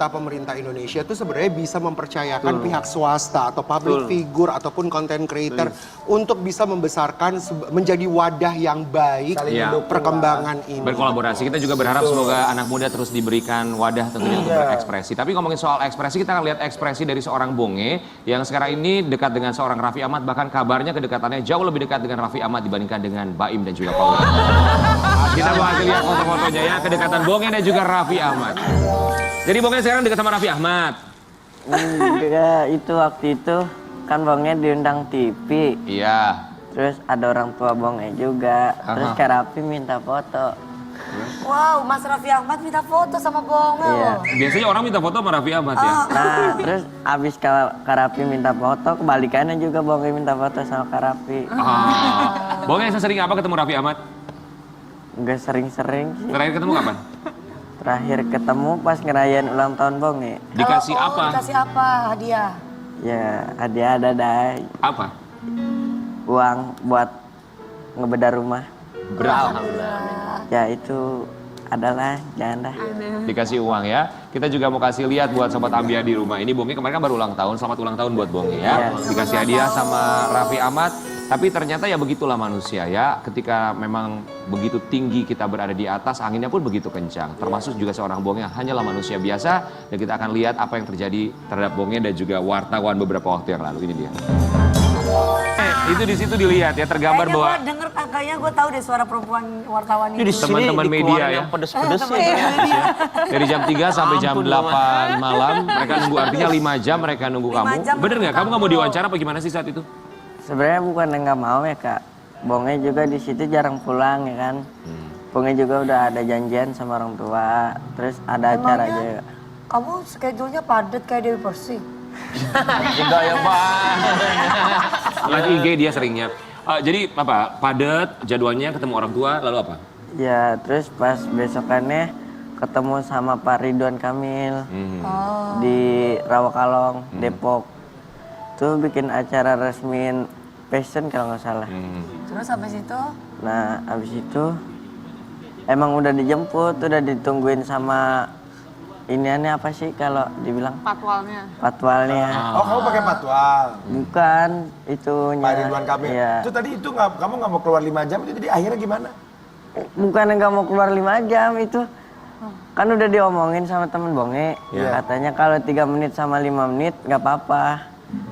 pemerintah Indonesia itu sebenarnya bisa mempercayakan pihak swasta atau public figure ataupun content creator untuk bisa membesarkan menjadi wadah yang baik Saling Iya. mendukung perkembangan ini. Berkolaborasi. Kita juga berharap semoga anak muda terus diberikan wadah tentunya untuk berekspresi. Tapi ngomongin soal ekspresi, kita akan lihat ekspresi dari seorang Bonge yang sekarang ini dekat dengan seorang Raffi Ahmad, bahkan kabarnya kedekatannya jauh lebih dekat dengan Raffi Ahmad dibandingkan dengan Baim dan juga Paula. Kita mau hasil lihat foto-fotonya ya, kedekatan Bonge dan juga Raffi Ahmad. Jadi Bonge sekarang dekat sama Raffi Ahmad. Enggak, itu waktu itu kan Bonge diundang TV. Iya. Terus ada orang tua Bonge juga. Terus Aha. Kak Raffi minta foto. Wow, Mas Raffi Ahmad minta foto sama Bonge Iya. loh. Biasanya orang minta foto sama Raffi Ahmad ya. Nah, terus abis Kak Raffi minta foto, kebalikannya juga Bonge minta foto sama Kak Raffi. Bonge sering apa ketemu Raffi Ahmad? Enggak sering-sering sih. Terakhir ketemu kapan? Terakhir ketemu pas ngerayain ulang tahun Bonge. Dikasih Oh, apa? Dikasih apa hadiah? Ya, hadiah ada dah Apa? uang buat ngebedah rumah. Berapa? Ya itu adalah jangan dah. Dikasih uang ya. Kita juga mau kasih lihat buat Sobat Ambia di rumah. Ini Bonge kemarin kan baru ulang tahun. Selamat ulang tahun buat Bonge ya. Iya. Dikasih hadiah sama Raffi Ahmad. Tapi ternyata ya begitulah manusia ya. Ketika memang begitu tinggi kita berada di atas, anginnya pun begitu kencang. Termasuk juga seorang Bonge yang hanyalah manusia biasa. Dan kita akan lihat apa yang terjadi terhadap Bonge dan juga wartawan beberapa waktu yang lalu. Ini dia. Itu di situ dilihat ya, tergambar Kayaknya bahwa gue denger, kayaknya gue tahu deh suara perempuan wartawan Ini di itu. sini Teman-teman media dikeluarin ya. yang pedes-pedes Teman ya. media. dari jam 3 sampai jam 8 malam mereka nunggu, artinya 5 jam mereka nunggu 5 kamu. jam Bener nggak? Kamu nggak mau kamu. diwawancara apa gimana sih saat itu? Sebenarnya bukan nggak mau ya Kak. Bonge juga di situ jarang pulang ya kan. Bonge juga udah ada janjian sama orang tua. Terus ada acara Emangnya juga. kamu schedule-nya padat kayak Dewi Persik. Gaya banget. Live IG dia seringnya. Jadi apa? Padat jadwalnya, ketemu orang tua, lalu apa? Ya terus pas besokannya ketemu sama Pak Ridwan Kamil di Rawakalong, Depok. Tuh bikin acara resmiin fashion kalau nggak salah. Terus habis itu Nah abis itu emang udah dijemput, udah ditungguin sama iniannya apa sih kalau dibilang Patwalnya. patwalnya. Oh, kamu pakai patwal. Bukan itunya. Pak Ridwan Kamil. Iya. Itu tadi itu kamu nggak mau keluar 5 jam itu, jadi akhirnya gimana? Bukan nggak mau keluar 5 jam itu. Kan udah diomongin sama temen Bonge. Iya. Katanya kalau 3 menit sama 5 menit nggak apa-apa.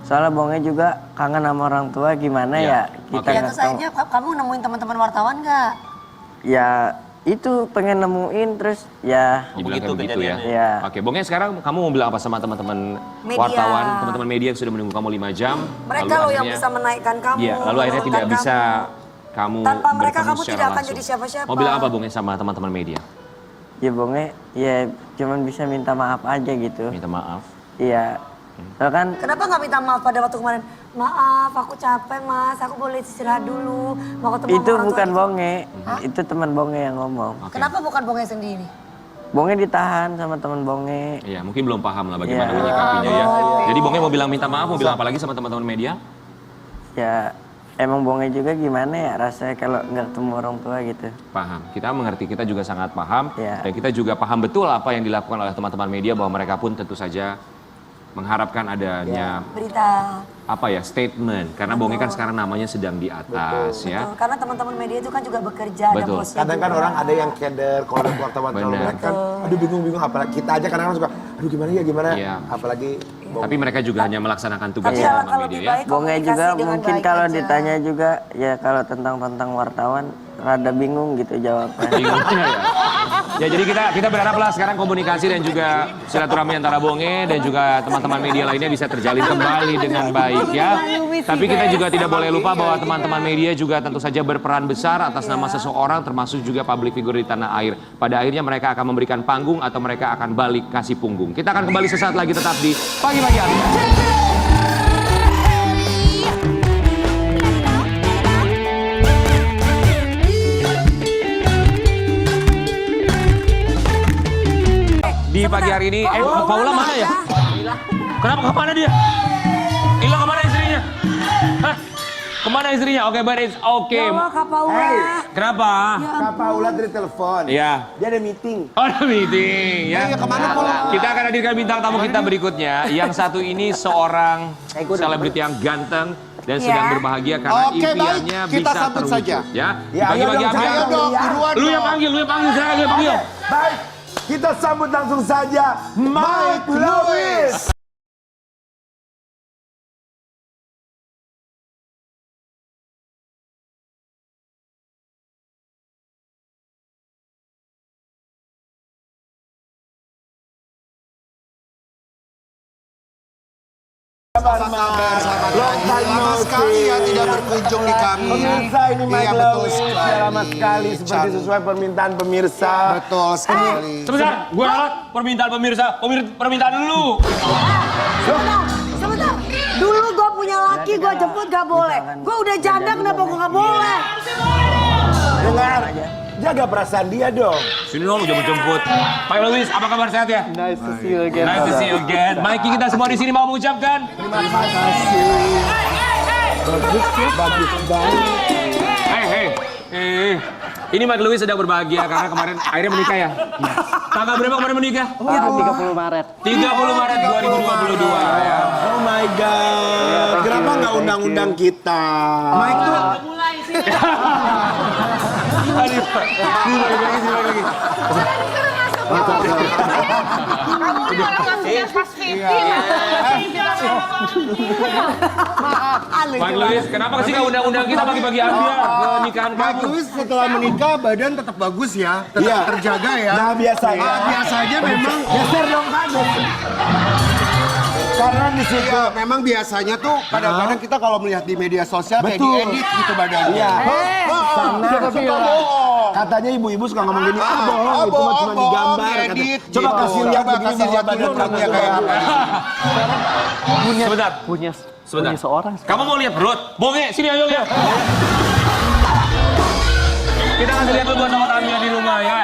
Soalnya Bonge juga kangen sama orang tua gimana Iya. ya. Kita Oke. ya nggak terus tahu. akhirnya kamu nemuin teman-teman wartawan nggak? Ya itu pengen nemuin terus ya. Dibilang Begitu kayak begitu ya. kejadiannya. Ya. Oke, Bonge sekarang kamu mau bilang apa sama teman-teman Media. wartawan, teman-teman media yang sudah menunggu kamu 5 jam? Mereka lalu loh yang akhirnya- bisa menaikkan kamu. Iya, lalu akhirnya tidak menurunkan bisa kamu. kamu Tanpa mereka bertemu kamu secara tidak akan langsung. jadi siapa-siapa. Mau bilang apa Bonge sama teman-teman media? Ya Bonge ya cuman bisa minta maaf aja gitu. Minta maaf. Iya. Soalnya kan Kenapa nggak minta maaf pada waktu kemarin? Maaf, aku capek mas, aku boleh istirahat dulu. Mau ketemu itu sama orang bukan tua. Bonge, itu teman Bonge yang ngomong. Oke. Kenapa bukan Bonge sendiri? Bonge ditahan sama teman Bonge. Iya, mungkin belum paham lah bagaimana Iya. menyikapinya ya. Jadi Bonge mau bilang minta maaf, mau bilang apa lagi sama teman-teman media? Ya emang Bonge juga gimana ya rasanya kalau nggak ketemu orang tua gitu. Paham. Kita mengerti, kita juga sangat paham. Iya. Dan kita juga paham betul apa yang dilakukan oleh teman-teman media, bahwa mereka pun tentu saja mengharapkan adanya Berita. apa ya, statement. Karena Bonge kan sekarang namanya sedang di atas ya. Betul. Karena teman-teman media itu kan juga bekerja, ada Betul. bosnya Kadang kan juga. orang ada yang keder, kalau ada wartawan terlalu Benar. banyak kan, aduh bingung-bingung, apalagi kita aja kadang-kadang suka, aduh gimana ya gimana, Iya. apalagi Tapi mereka juga hanya melaksanakan tugas Tapi teman-teman alangkah media lebih ya. baik Bonge komunikasi juga dengan mungkin baik kalau aja. ditanya juga ya kalau tentang wartawan rada bingung gitu jawabnya. Bingungnya ya. Ya jadi kita berharap lah sekarang komunikasi dan juga silaturahmi antara Bonge dan juga teman-teman media lainnya bisa terjalin kembali dengan baik ya. Tapi kita juga tidak boleh lupa bahwa teman-teman media juga tentu saja berperan besar atas nama seseorang, termasuk juga public figure di tanah air. Pada akhirnya mereka akan memberikan panggung atau mereka akan balik kasih punggung. Kita akan kembali sesaat lagi tetap di Pagi-Pagi Ambia. Di pagi hari ini, Paula mana ya? Kenapa kemana dia? Hilang kemana istrinya? Hah? Kemana istrinya? Oke, but it's okay. Ya Allah, Kak Paula. Kenapa? Kak Paula dari telepon. Iya. Dia ada meeting. Oh, ada meeting ya. Iya, kemana Paula? Kita akan hadirkan bintang tamu kita berikutnya. Yang satu ini seorang selebriti yang ganteng dan sedang berbahagia karena Oke, baik. impiannya Kita bisa sambut terwujud. saja. Ya, Ya, bagi-bagi ayo dong, Ambiar. Ayo dong, buruan Lu yang dong. panggil, saya yang panggil. Baik, kita sambut langsung saja Mike Lewis. Lama sekali ya tidak berkunjung di kami. Pemirsa ini Mike Iya, betul Lewis. sekali. Lama sekali seperti sesuai permintaan pemirsa. Betul sekali. Sebentar, gue ralat permintaan pemirsa, permintaan lu. Sebentar. Dulu gue punya laki, gue jemput gak boleh. Gue udah janda, kenapa gue gak boleh? Dengar, jaga perasaan dia dong. Sini dong, jemput-jemput. Pak Lewis, apa kabar sehat ya? Nice to see you again. Nice to see you again. Mikey kita semua di sini mau mengucapkan. Terima kasih. Bagus banget. Hey. Ini Mike Lewis sedang berbahagia karena kemarin akhirnya menikah ya. Tanggal berapa kemarin menikah? 30 Maret. 30 Maret 2022 ya. Oh my God. Kenapa nggak undang-undang kita? Mike tuh Aduh, sini lagi. Kamu udah langsungnya pas 50. Mike Lewis, kenapa sih nggak undang-undang kita bagi-bagi Ambiar ke nikahan Mike kamu? Lewis setelah menikah badan tetap bagus ya, tetap Iya. terjaga ya. Nah biasanya. Biasanya memang Geser dong kan. Karena di situ. Iya, memang biasanya tuh kadang-kadang kita kalau melihat di media sosial kayak Betul. diedit gitu badannya. Iya. Karena Suka bohong. katanya ibu-ibu suka ngomong gini, bohong, itu mah bohong, cuma digambar. diedit katanya. gitu. Coba kasih lihat Coba begini kasih bahwa lihat badan dulu kamu perutnya kayak apa. Sebentar. Punya Sebentar. seorang. Kamu mau lihat perut? Bonge, sini ayo lihat. Kita kasih lihat dulu buat sobat Ambiar di rumah ya.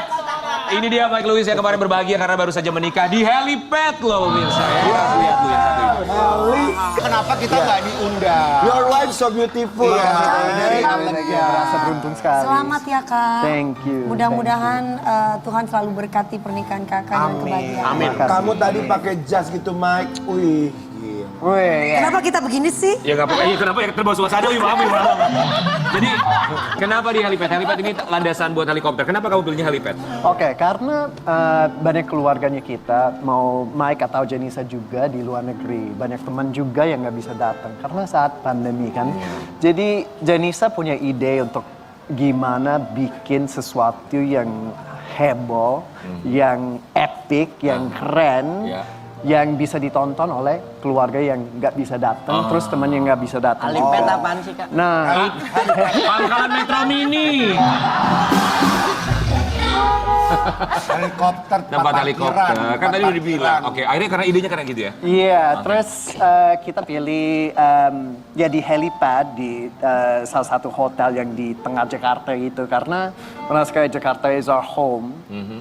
Ini dia Mike Lewis yang kemarin berbahagia karena baru saja menikah di helipad loh pemirsa ya. Kita kasih lihat dulu yang satu ini. Kenapa kita nggak diundang? Your wife so beautiful. Iya, dari Merasa beruntung sekali. Selamat ya kak. Thank you. Mudah-mudahan Tuhan selalu berkati pernikahan kakak dan kebahagiaan. Amin. Kamu tadi pakai jas gitu Mike. Wih. gila. Wih, Kenapa kita begini sih? Ya nggak apa-apa. Iya kenapa ya terbawa suasana? Maaf. Jadi kenapa di helipad? Helipad ini landasan buat helikopter. Kenapa kamu pilihnya helipad? Oke, karena banyak keluarganya kita, mau Mike atau Janisa juga di luar negeri. Banyak teman juga yang nggak bisa datang karena saat pandemi kan. Jadi Janisa punya ide untuk gimana bikin sesuatu yang heboh, yang epic, yang keren. Yang bisa ditonton oleh keluarga yang nggak bisa datang, terus teman yang nggak bisa datang. Alipet apaan sih kak? Nah, Pangkalan Metro Mini. Helikopter Tempat helikopter. Kan tadi udah dibilang. parkiran. Oke, akhirnya karena idenya karena gitu ya. iya, terus kita pilih ya di helipad di salah satu hotel yang di tengah Jakarta itu karena sekali Jakarta is our home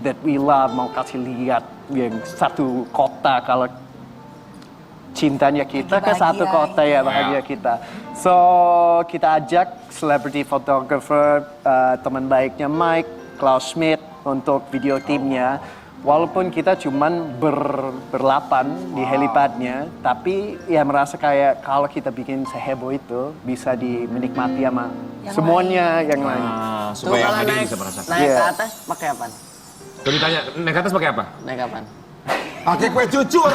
that we love, mau kasih lihat yang satu kota kalau cintanya kita ke satu kota ya bahagia kita. So kita ajak celebrity photographer teman baiknya Mike, Klaus Schmidt untuk video timnya. Walaupun kita cuman berlapan di helipadnya, tapi ya merasa kayak kalau kita bikin seheboh itu bisa menikmati sama semuanya yang lain. Supaya kalau hadir naik, bisa merasakan. naik ke Iya. atas pakai apa? Tuh ditanya, naik ke atas pakai apa? Naik apaan? Pakai kue cucur.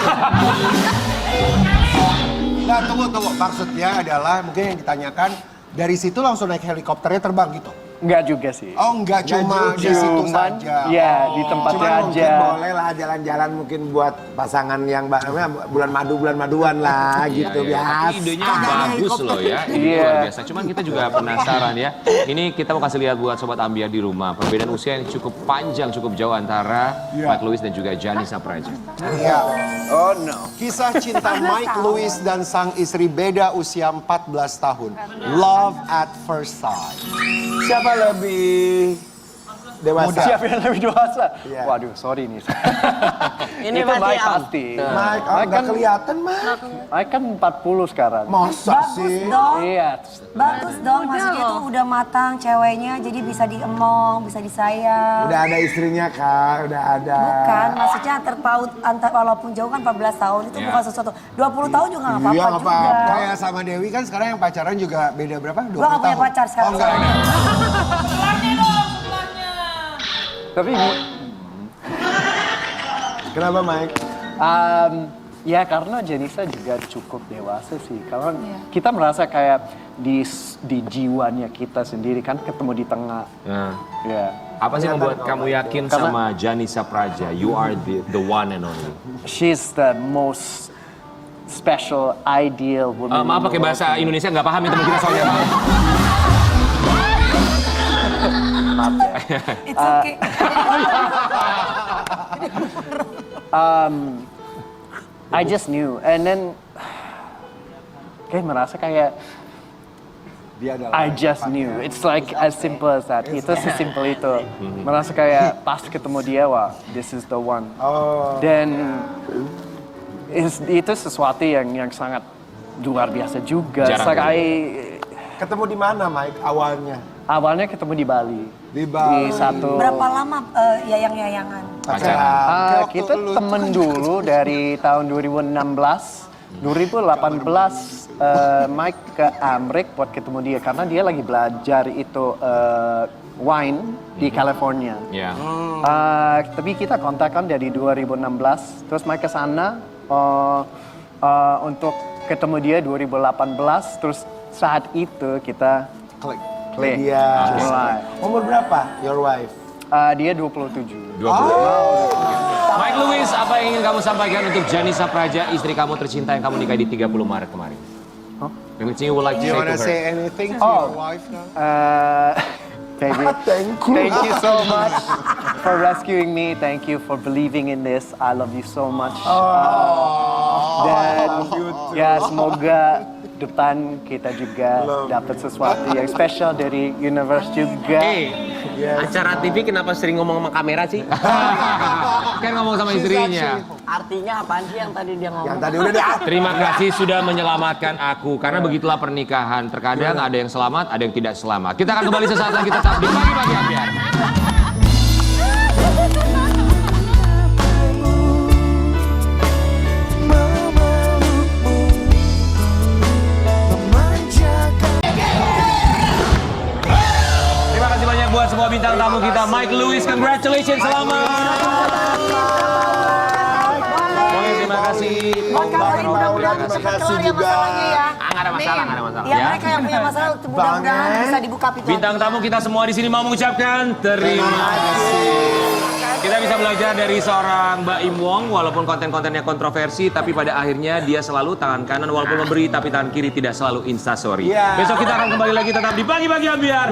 Nah, tunggu. Maksudnya adalah mungkin yang ditanyakan dari situ langsung naik helikopternya terbang gitu. Enggak juga sih. Oh, enggak cuma di situ Cuman, saja. ya di tempatnya Cuman mungkin aja. boleh lah jalan-jalan mungkin buat pasangan yang bulan maduan lah gitu Iya, biasa. Tapi idenya bagus loh ya. Ini Iya. luar biasa. Cuman kita juga penasaran ya. Ini kita mau kasih lihat buat sobat Ambiar di rumah. Perbedaan usia yang cukup panjang, cukup jauh antara Mike Lewis dan juga Janisa Praja. Iya. Oh no. Kisah cinta Mike Lewis dan sang istri beda usia 14 tahun. Love at first sight. Siapa lebih dewasa. Siapa yang lebih dewasa? Iya. Waduh, sorry nih. Ini Itu berarti Mike Am. pasti. Mike, oh, nggak kelihatan, Mike. Mike kan 40 sekarang. Masa Bagus sih? dong. Iya. Bagus dong, maksudnya tuh udah matang ceweknya, jadi bisa diemong, bisa disayang. Udah ada istrinya, Kak. Udah ada. Bukan, maksudnya terpaut antar walaupun jauh kan 14 tahun itu bukan sesuatu. 20 tahun juga nggak apa-apa Iya, nggak juga. apa-apa. Kayak sama Dewi kan sekarang yang pacaran juga beda berapa? 20 Gua nggak punya tahun. pacar sekarang. Oh, enggak ada. Tapi Kenapa, Mike? ya karena Janisa juga cukup dewasa sih. Kalau kita merasa kayak di jiwanya kita sendiri kan ketemu di tengah. Nah, Ya. apa sih membuat kamu yakin sama Janisa Praja? You are the one and only. She's the most special, ideal woman. Maaf pakai bahasa Indonesia nggak paham ya teman kita soalnya. It's okay. I just knew, and then kayak merasa kayak Dia adalah I just knew. It's like as simple as that. Itu sesimpel itu. Merasa kayak pas ketemu dia, wah, this is the one. Oh. Dan itu sesuatu yang sangat luar biasa juga. Jarang It's like Ketemu di mana, Mike, awalnya? awalnya ketemu di Bali. Di Bali. Di satu. Berapa lama yayang-yayangan? Pacaran. Kita temen dulu dari tahun 2016, 2018 Mike ke Amerika buat ketemu dia karena dia lagi belajar itu wine di California. Ya. Tapi kita kontak kan dari 2016, terus Mike ke sana untuk ketemu dia 2018, terus saat itu kita Klik. klik. Dia. Mulai. Umur berapa, your wife? Dia 27. 20. Mike Lewis, apa yang ingin kamu sampaikan untuk Janisa Praja, istri kamu tercinta yang kamu nikahi di 30 Maret kemarin? Anything you would like to Do you say wanna to her? say anything to your wife now? Baby, thank you so much for rescuing me. Thank you for believing in this. I love you so much. Dan ya semoga depan kita juga dapat sesuatu yang spesial dari universe juga. Acara TV kenapa sering ngomong sama kamera sih? Kan ngomong sama istrinya. Artinya apaan sih yang tadi dia ngomong? Yang tadi udah deh. Terima kasih sudah menyelamatkan aku. Karena begitulah pernikahan. Terkadang ada yang selamat, ada yang tidak selamat. Kita akan kembali sesaat lagi tetap di Pagi-Pagi Ambiar. Terima kasih banyak buat semua bintang tamu kita. Mike Lewis, congratulations, selamat. Terima kasih. Buat kalian mudah-mudahan Terima cepat kasih kelar ya juga. masalahnya ya. Nggak ada masalah, nggak ada masalah. Ya, mereka yang punya masalah mudah-mudahan bisa dibuka pintu. Bintang tamu kita semua di sini mau mengucapkan terima kasih. Kita bisa belajar dari seorang Mbak Im Wong, walaupun konten-kontennya kontroversi, tapi pada akhirnya dia selalu tangan kanan walaupun memberi, tapi tangan kiri tidak selalu instastory. Besok kita akan kembali lagi tetap di Pagi-Pagi Ambiar.